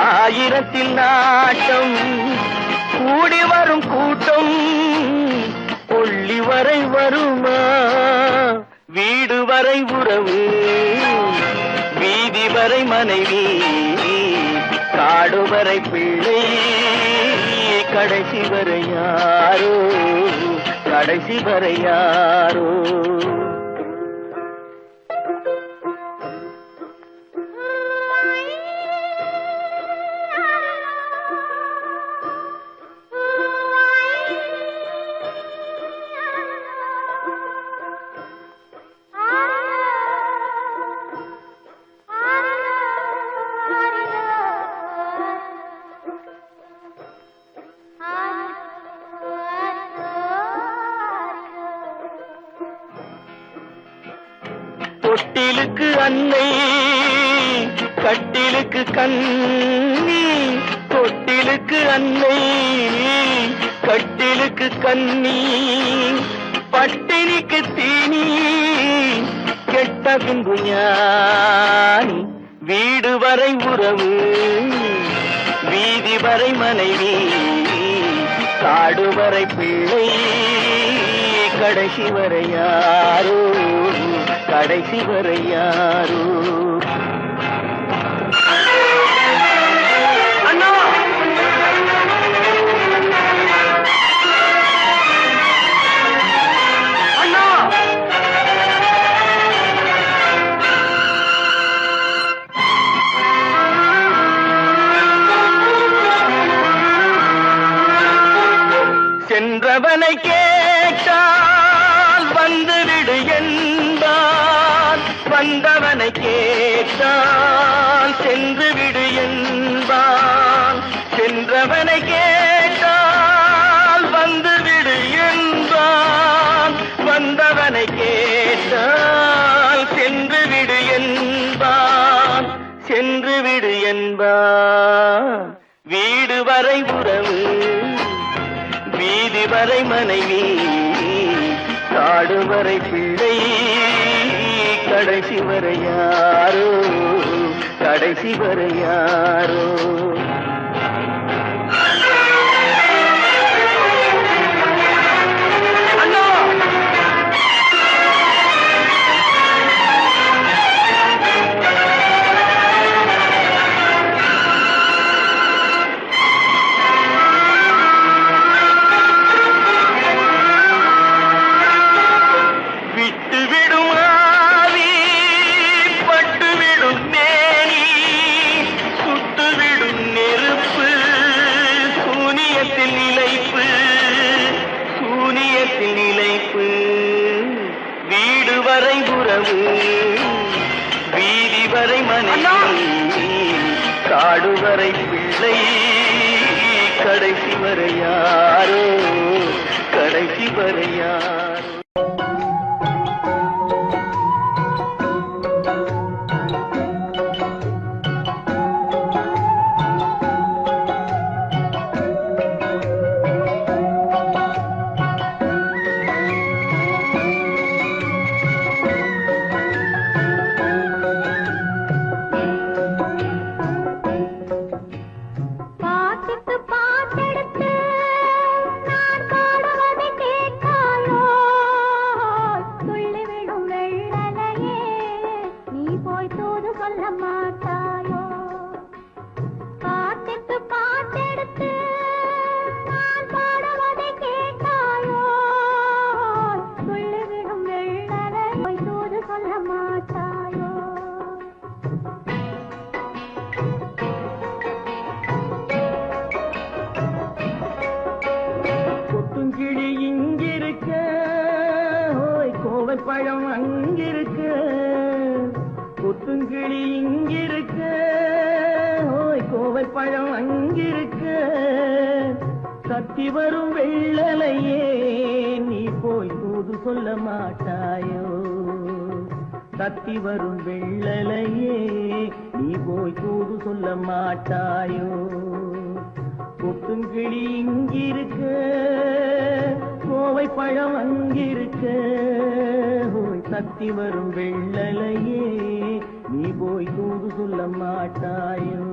ஆயிரத்தில் நாட்டம். கூடி வரும் கூட்டம் கொள்ளி வரை வருமா. வீடு வரை உறவு, வீதி வரை மனைவி, காடு வரை பிள்ளை, கடைசி வரை யாரோ, கடைசி வரை யாரோ. தொட்டிலுக்கு அன்னை, கட்டிலுக்கு கண்ணி. தொட்டிலுக்கு அன்னை, கட்டிலுக்கு கண்ணி, பட்டினிக்கு தீனி, கெட்ட பின்பு ஞானி. வீடு வரை உறவு, வீதி வரை மனைவி, காடு வரை பிள்ளை, கடைசி வரை யாரோ, கடைசி வரை யாரோ. அண்ணா, அண்ணா, சென்றவனை கேட்டால் வந்துவிடு என்பான், வந்தவனை கேட்டால் சென்று விடு என்பான். சென்றவனை கேட்டால் வந்துவிடு என்பான், வந்தவனை கேட்டால் சென்று விடு என்பான், சென்று விடு என்பான். வீடு வரை உறவு, வரை மனைவி காடு வரை பிள்ளை கடைசி வரை யாரோ கடைசி வரை யாரோ வீதி வரை மனைவி காடு வரை பிள்ளை கடைசி வரை யாரோ கடைசி வரை யாரோ பழம் அங்கிருக்க கொத்துங்கிளி இங்கிருக்க கோவை பழம் அங்கிருக்க சத்தி வரும் வெள்ளலையே நீ போய் தூது சொல்ல மாட்டாயோ சத்தி வரும் வெள்ளலையே நீ போய் தூது சொல்ல மாட்டாயோ கொத்துங்கிளி இங்கிருக்க கோவை பழம் அங்கிருக்க சத்தி வரும் வெள்ளலையே நீ போய் தூது சொல்ல மாட்டாயோ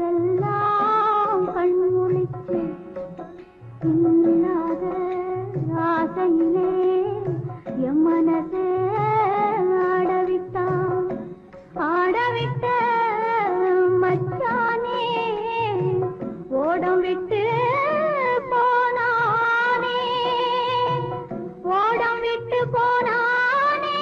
இரவெல்லாம் கண்முழிச்சு இல்லாத ஆசையிலே என் மனசே ஆடவிட்ட மச்சானே ஓடம் விட்டு போனானே ஓடம் விட்டு போனானே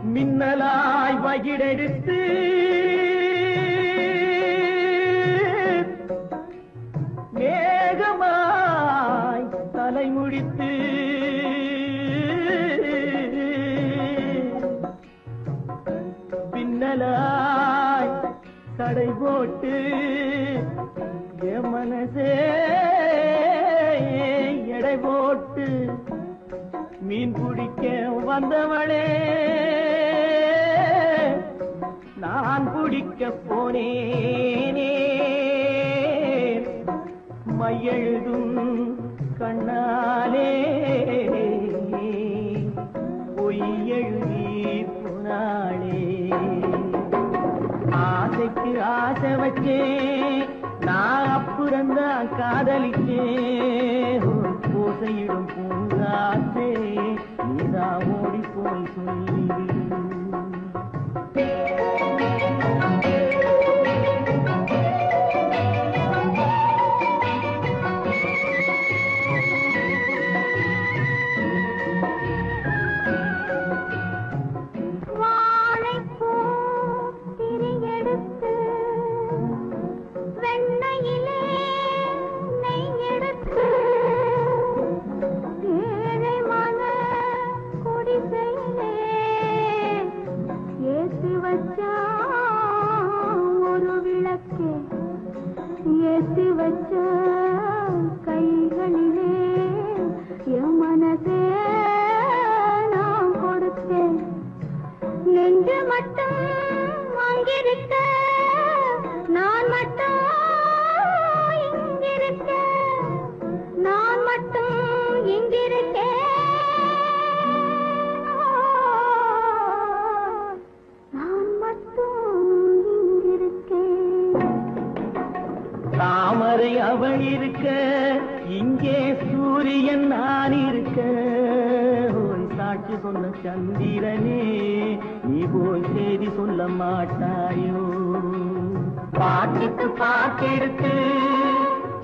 மின்னலாய் வகிடெடுத்து மேகமாய் தலைமுடித்து பின்னலாய் தடை போட்டு என் மனசே எடை போட்டு மீன் பிடிக்க வந்தவளே நான் பிடிக்க போனேனே மையெழுதும் கண்ணாலே பொய் எழுதி போனாளே காதலித்தே பூசையிடும் பூங்காற்றே நீதா ஓடி போய் சொல்லிவிடு. ஏற்றி வச்ச கைகளிலே என் மனசே நான் கொடுத்தேன். நெஞ்சு மட்டும் அங்கிருக்க நான் மட்டும் இங்கிருக்க நான் மட்டும் இங்கிருக்கேன். நான் மட்டும் இங்கிருக்கேன். தாமரை அவள் இருக்க இங்கே சூரியன் நான் இருக்க ஓய் சாட்சி சொன்ன சந்திரனே நீ போய் செய்தி சொல்ல மாட்டாயோ. பாட்டுக்கு பாட்டெடுத்து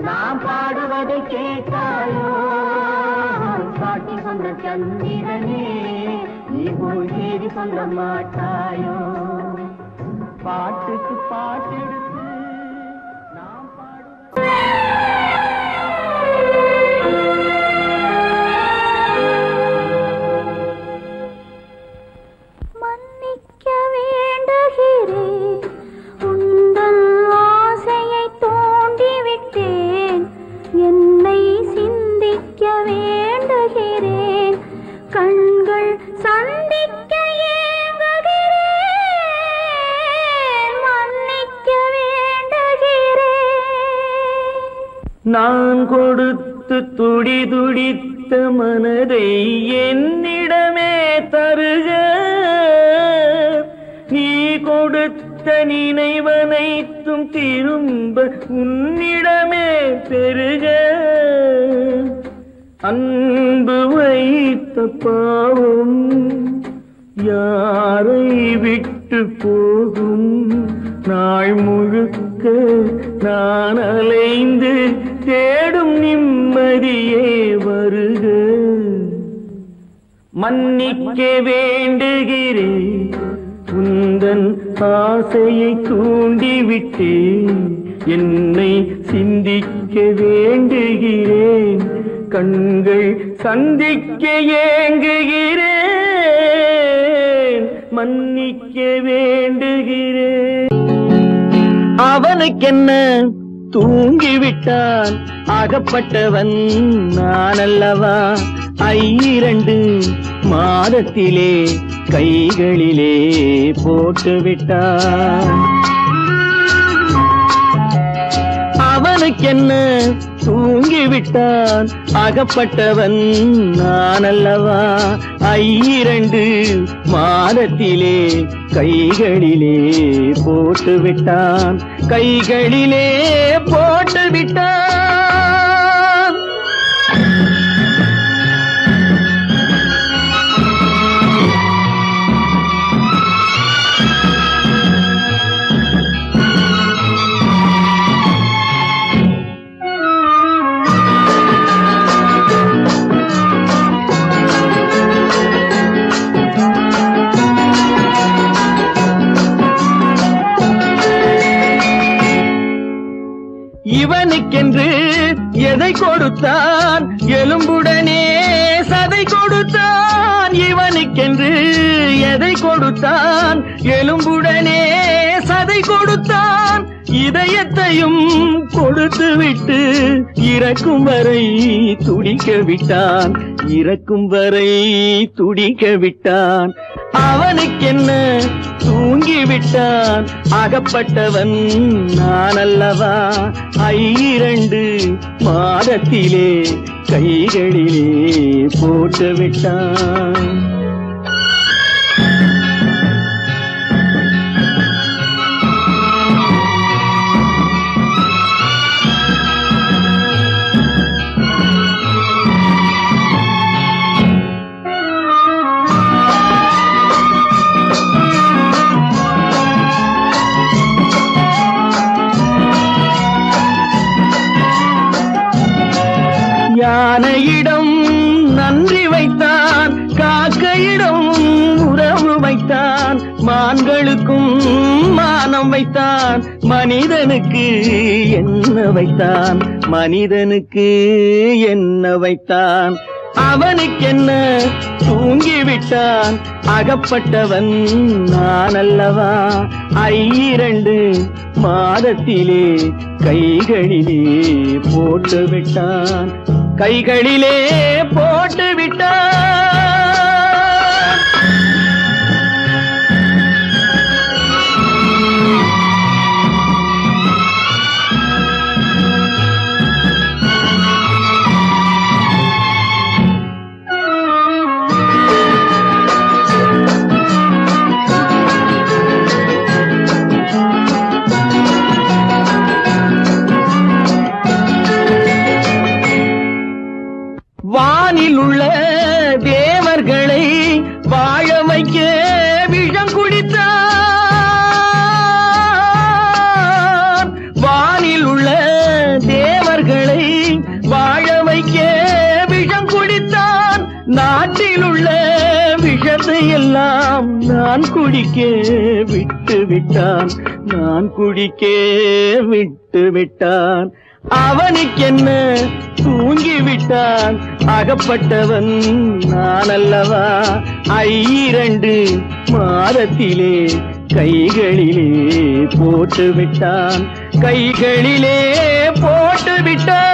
நான் பாடுவதை கேட்டாயோ. சாட்சி சொன்ன சந்திரனே நீ போய் செய்தி சொல்ல மாட்டாயோ. பாட்டுக்கு பாட்டெடுத்து மன்னிக்க வேண்டுகிறேன், உந்தன் ஆசையை தூண்டிவிட்டேன். என்னை சிந்திக்க வேண்டுகிறேன், கண்கள் சந்திக்க ஏங்குகிறேன். மன்னிக்க வேண்டுகிறேன். நான் கொடுத்து துடி துடித்த மனதை என்னிடமே தருக. நீ கொடுத்த நினைவனைத்தும் திரும்ப உன்னிடமே பெருக. அன்பு வைத்த பாவம் யாரை விட்டு போகும். நாள் முழுக்க நான் அலைந்து தேடும் நிம்மதியே வருக. மன்னிக்க வேண்டுகிறேன், உந்தன் ஆசையை தூண்டிவிட்டேன். என்னை சிந்திக்க வேண்டுகிறேன், கண்கள் சந்திக்க ஏங்குகிறேன். மன்னிக்க வேண்டுகிறேன். அவனுக்கென்ன தூங்கிவிட்டான், அகப்பட்டவன் நான் அல்லவா. 2 மாதத்திலே கைகளிலே போட்டுவிட்டான். அவனுக்கென்ன தூங்கிவிட்டான், அகப்பட்டவன் நான் அல்லவா. 2 மாதத்திலே கைகளிலே போட்டுவிட்டான். கைகளிலே போட்டுவிட்டான். இவனுக்கென்று எதை கொடுத்தான், எலும்புடனே சதை கொடுத்தான். இவனுக்கென்று எதை கொடுத்தான், எலும்புடனே சதை கொடுத்தான். இதயத்தையும் கொடுத்து விட்டு இறக்கும் வரை துடிக்க விட்டான். இறக்கும் வரை துடிக்க விட்டான். அவனுக்கென்ன தூங்கிவிட்டான், அகப்பட்டவன் நான் அல்லவா. 2 மாதத்திலே கைகளிலே போட்டுவிட்டான். யானையிடம் நன்றி வைத்தான், காக்கையிடம் உறவு வைத்தான், மான்களுக்கும் மானம் வைத்தான், மனிதனுக்கு என்ன வைத்தான், மனிதனுக்கு என்ன வைத்தான். அவனுக்கென்ன தூங்கிவிட்டான், அகப்பட்டவன் நான் அல்லவா. 2 மாதத்திலே கைகளிலே போட்டு விட்டான், கைகளிலே போட்டு விட்டான். வானில் உள்ள தேவர்களை வாழ வைக்க விஷம் குடித்தான். வானில் உள்ள தேவர்களை வாழ வைக்க விஷம் குடித்தான். நாட்டில் உள்ள விஷத்தை எல்லாம் நான் குடிக்க விட்டு விட்டான், நான் குடிக்க விட்டு விட்டான். அவனுக்கென்ன தூங்கிவிட்டான், அகப்பட்டவன் நான் அல்லவா. 2 மாதத்திலே கைகளிலே போட்டு விட்டான், கைகளிலே போட்டு விட்டான்.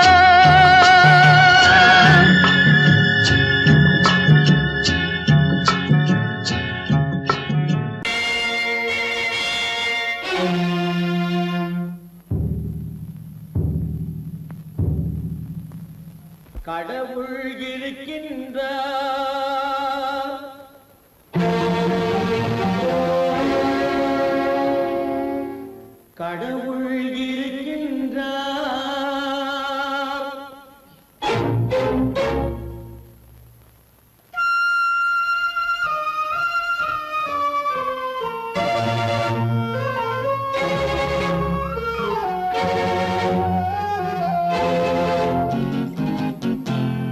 கடவுள் இருக்கின்றார், கடவுள் இருக்கின்றார்.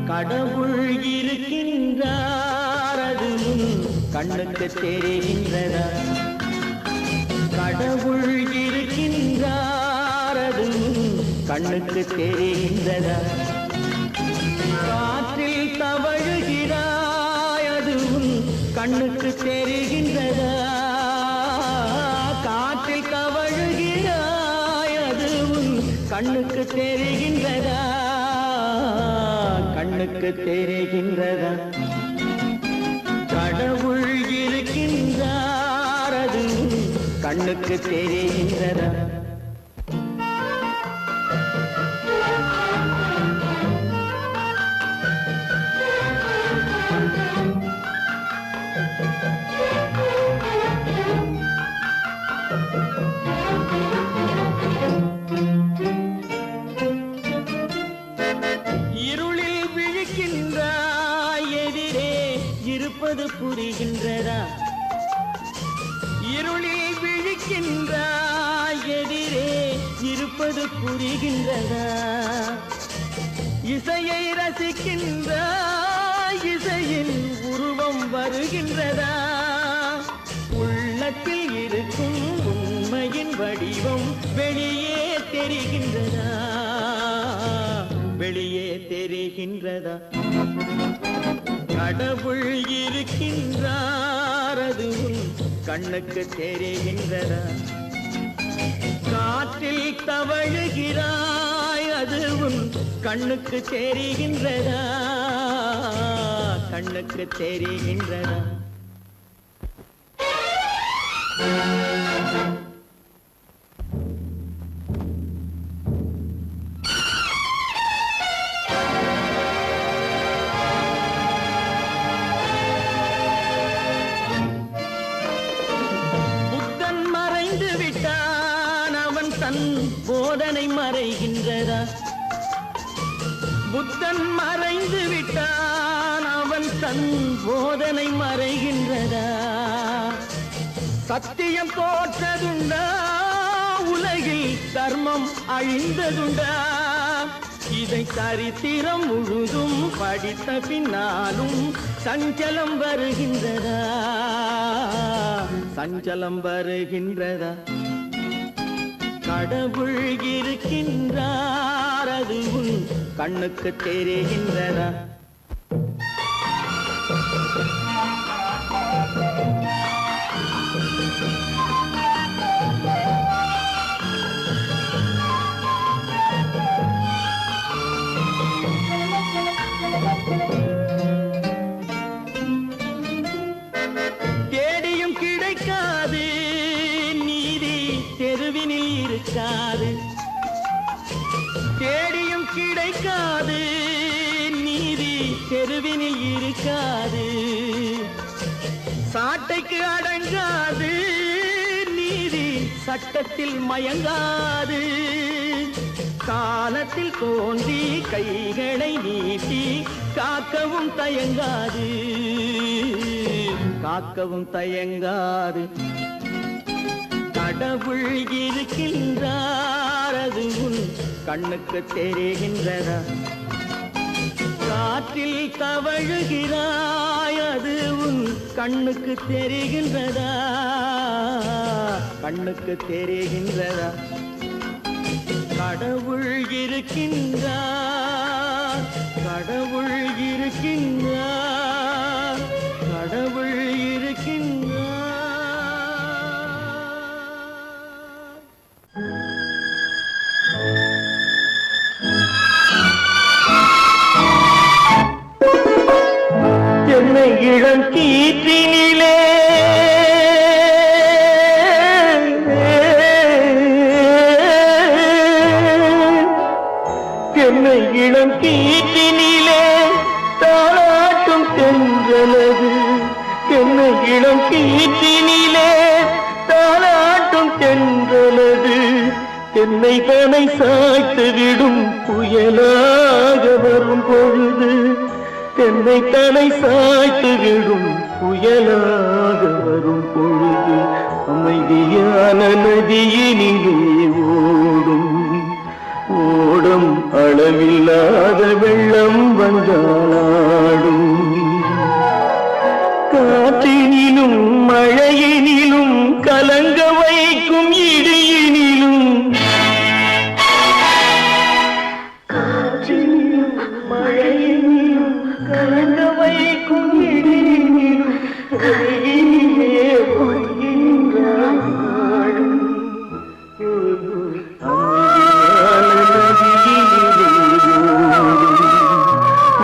கடவுள் இருக்கின்றார், அதுவும் கண்ணுக்கு தெரிகின்றதா. கடவுள் இருக்கின்றார், அதுவும் கண்ணுக்கு தெரிகின்றதா. காற்றில் தவழுகிறாய், அதுவும் கண்ணுக்கு தெரிகின்றதா. காற்றில் தவழுகிறாய், அதுவும் கண்ணுக்கு தெரிகின்றதா, கண்ணுக்கு தெரிகின்றதா. கடவுள் இருக்கின்றார், அதுவும் கண்ணுக்கு தெரிகின்றதா. இருளில் விழிக்கின்றாய், எதிரே இருப்பது புரிகின்றதா. இருளில் விழிக்கின்றாய், எதிரே இருப்பது புரிகின்றதா. இசையை ரசிக்கின்றாய், இசையின் உருவம் வருகின்றதா. உள்ளத்தில் இருக்கும் உண்மையின் வடிவம் வெளியே தெரிகின்றதா, வெளியே தெரிகின்றதா. கடவுள் இருக்கின்றார், அதுவும் கண்ணுக்கு தெரிகின்றதா. காற்றில் தவழுகிறாய், அதுவும் கண்ணுக்கு தெரிகின்றதா, கண்ணுக்கு தெரிகின்றதா. புத்தன் மறைந்து விட்டான், அவன் தன் போதனை மறைகின்றதா. புத்தன் மறைந்து விட்டான், அவன் தன் போதனை மறைகின்றதா. சத்தியம் தோற்றதுண்டா, உலகில் தர்மம் அழிந்ததுண்டா. இதை சரித்திரம் முழுதும் படித்த பின்னாலும் சஞ்சலம் வருகின்றதா, சஞ்சலம் வருகின்றதா? கடவுள் இருக்கின்றார், அது உன் கண்ணுக்கு தெரிகின்றதா? தேடியும் கிடைக்காது நீதி தெருவினில் இருக்காது, தேடியும் கிடைக்காது நீதி தெருவினில் இருக்காது. சாட்டைக்கு அடங்காது நீதி சட்டத்தில் மயங்காது. காலத்தில் தோன்றி கைகளை நீட்டி காக்கவும் தயங்காது, காக்கவும் தயங்காது. கடவுள் இருக்கின்றார், அது உன் கண்ணுக்கு தெரிகின்றதா? காற்றில் தவழுகிறாய், அது உன் கண்ணுக்கு தெரிகின்றதா, கண்ணுக்கு தெரிகின்றதா? கடவுள் இருக்கின்றார், கடவுள் இருக்கின்றார், கடவுள் இருக்கின்றார். என்னை இளம் கீற்றினிலே என்னை இளம் கீற்றினிலே தாளாட்டும் தென்றலது, என்னை இளம் கீற்றினிலே தாளாட்டும் தென்றலது. என்னை தனை சாய்த்து விடும் புயலாக வரும் பொழுது, என்னை தனை சாய்த்து விடும் புயலாக வரும் பொழுது, அமைதியான நதியினிலே ஓடும் ஓடும் அளவில்லாத வெள்ளம் வந்தாடும். காற்றினிலும் மழையினிலும் கலங்க வைக்கும் இடியினிலும், காற்றினிலும் மழையினிலும் கலங்க வைக்கும் இடியினிலும் கரையினிலே ஒழுகின்றான் நாடும்.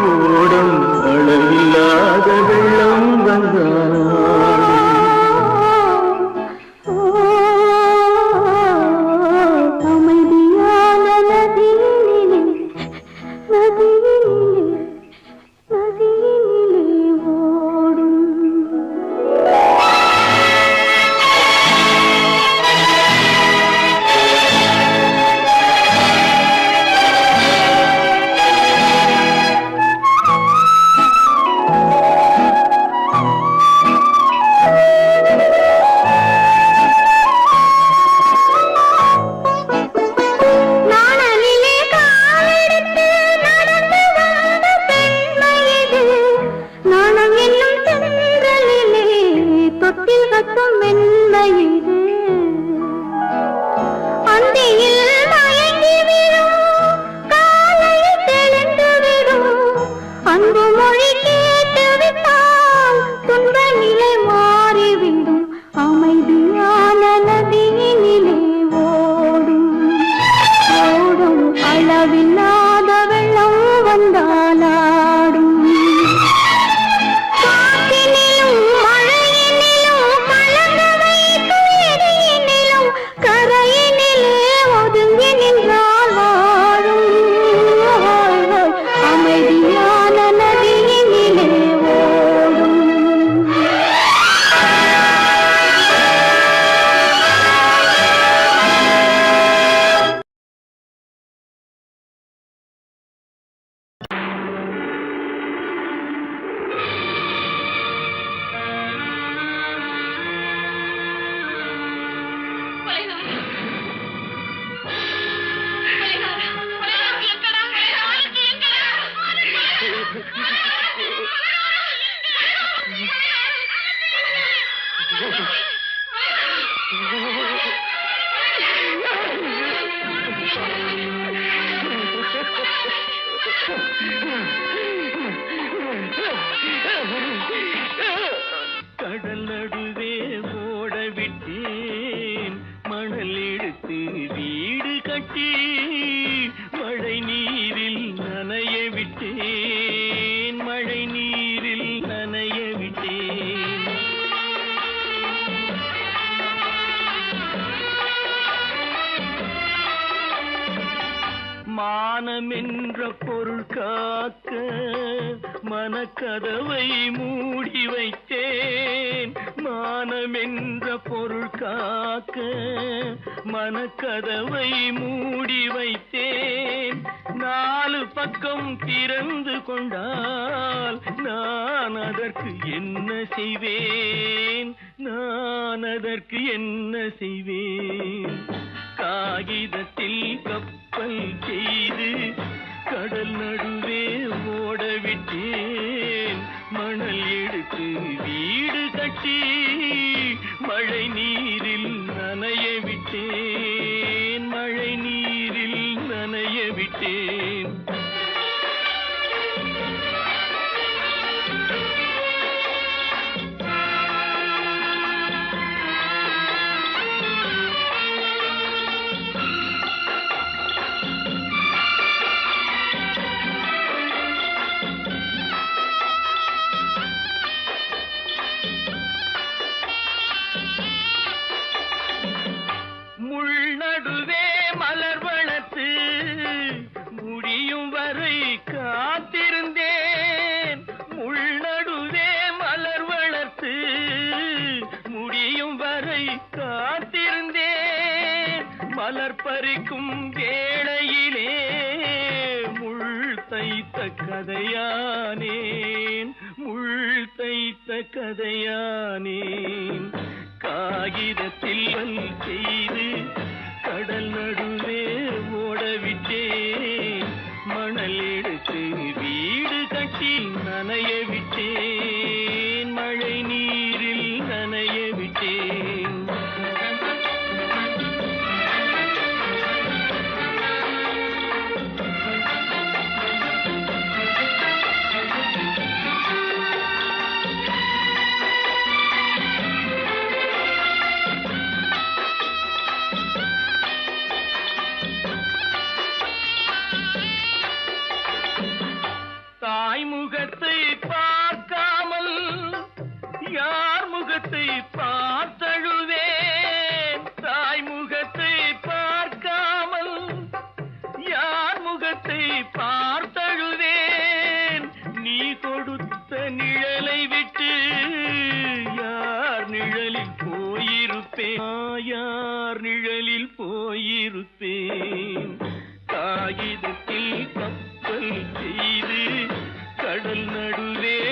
ஓடும் அளவில்லாத வெள்ளம் அமைதியான நதியினிலே நதியினிலே நதியினிலே ஓடும். நாணலிலே காலெடுத்து நடந்து வந்த பெண்மை இது, நாணம் என்னும் தென்றலிலே தொட்டில் கட்டும் மென்மை இது. அந்தியில் மயங்கி விடும், காலையில் தெளிந்து விடும், அன்பு மொழி கேட்டு விட்டால் துன்ப நிலை மாறிவிடும். அமைதியான நதியினிலே ஓடும் ஓடும் அளவில்லாத வெள்ளம் வந்தாலாடும். காற்றினிலும் மழையினிலும் கலங்க வைக்கும் இடியினிலும் கரையினிலே ஒதுங்கி நின்றால் வாழும். அமைதியான நதியினிலே கடல் நடுவே ஓட விட்டேன் மணல் எடுத்து வீடு கட்டி மழை நீரில் நனைய விட்டேன் மழை நீரில் நனைய விட்டேன் மானம் என்ற பொருள் காக்க மனக்கதவை மூடி வைத்தேன் மானம் என்ற பொருள் காக்க மனக்கதவை மூடி வைத்தேன் நாலு பக்கம் திறந்து கொண்டால் நான் அதற்கு என்ன செய்வேன் நான் அதற்கு என்ன செய்வேன் காகிதத்தில் கப்பல் செய்து கடல் நடுவே ஓட விட்டேன் மணல் எடுத்து வீடு கட்டி மழை நீரில் நனைய விட்டேன் மழை நீரில் நனைய விட்டேன் நடுவே மலர் வளர்த்து முடியும் வரை காத்திருந்தேன் முள்நடுவே மலர் வளர்த்து முடியும் வரை காத்திருந்தேன் மலர் பறிக்கும் வேளையிலே முள் தைத்த கதையானேன் முள் தைத்த கதையானேன் காகிதத்தில் செய்து கடல் நடுவே ஓடவிட்டேன் மணல் எடுத்து வீடு கட்டி நனைய விட்டேன் மழை நீரில் நனைய விட்டேன் தாய் முகத்தை பார்க்காமல் யார் முகத்தை பார்த்தழுவேன் தாய் முகத்தை பார்க்காமல் யார் முகத்தை பார்த்தழுவேன் நீ கொடுத்த நிழலை விட்டு யார் நிழலில் போயிருப்பேன் யார் நிழலில் போயிருப்பேன் காகிதத்தில் கப்பல் செய்து கடல் நடுவே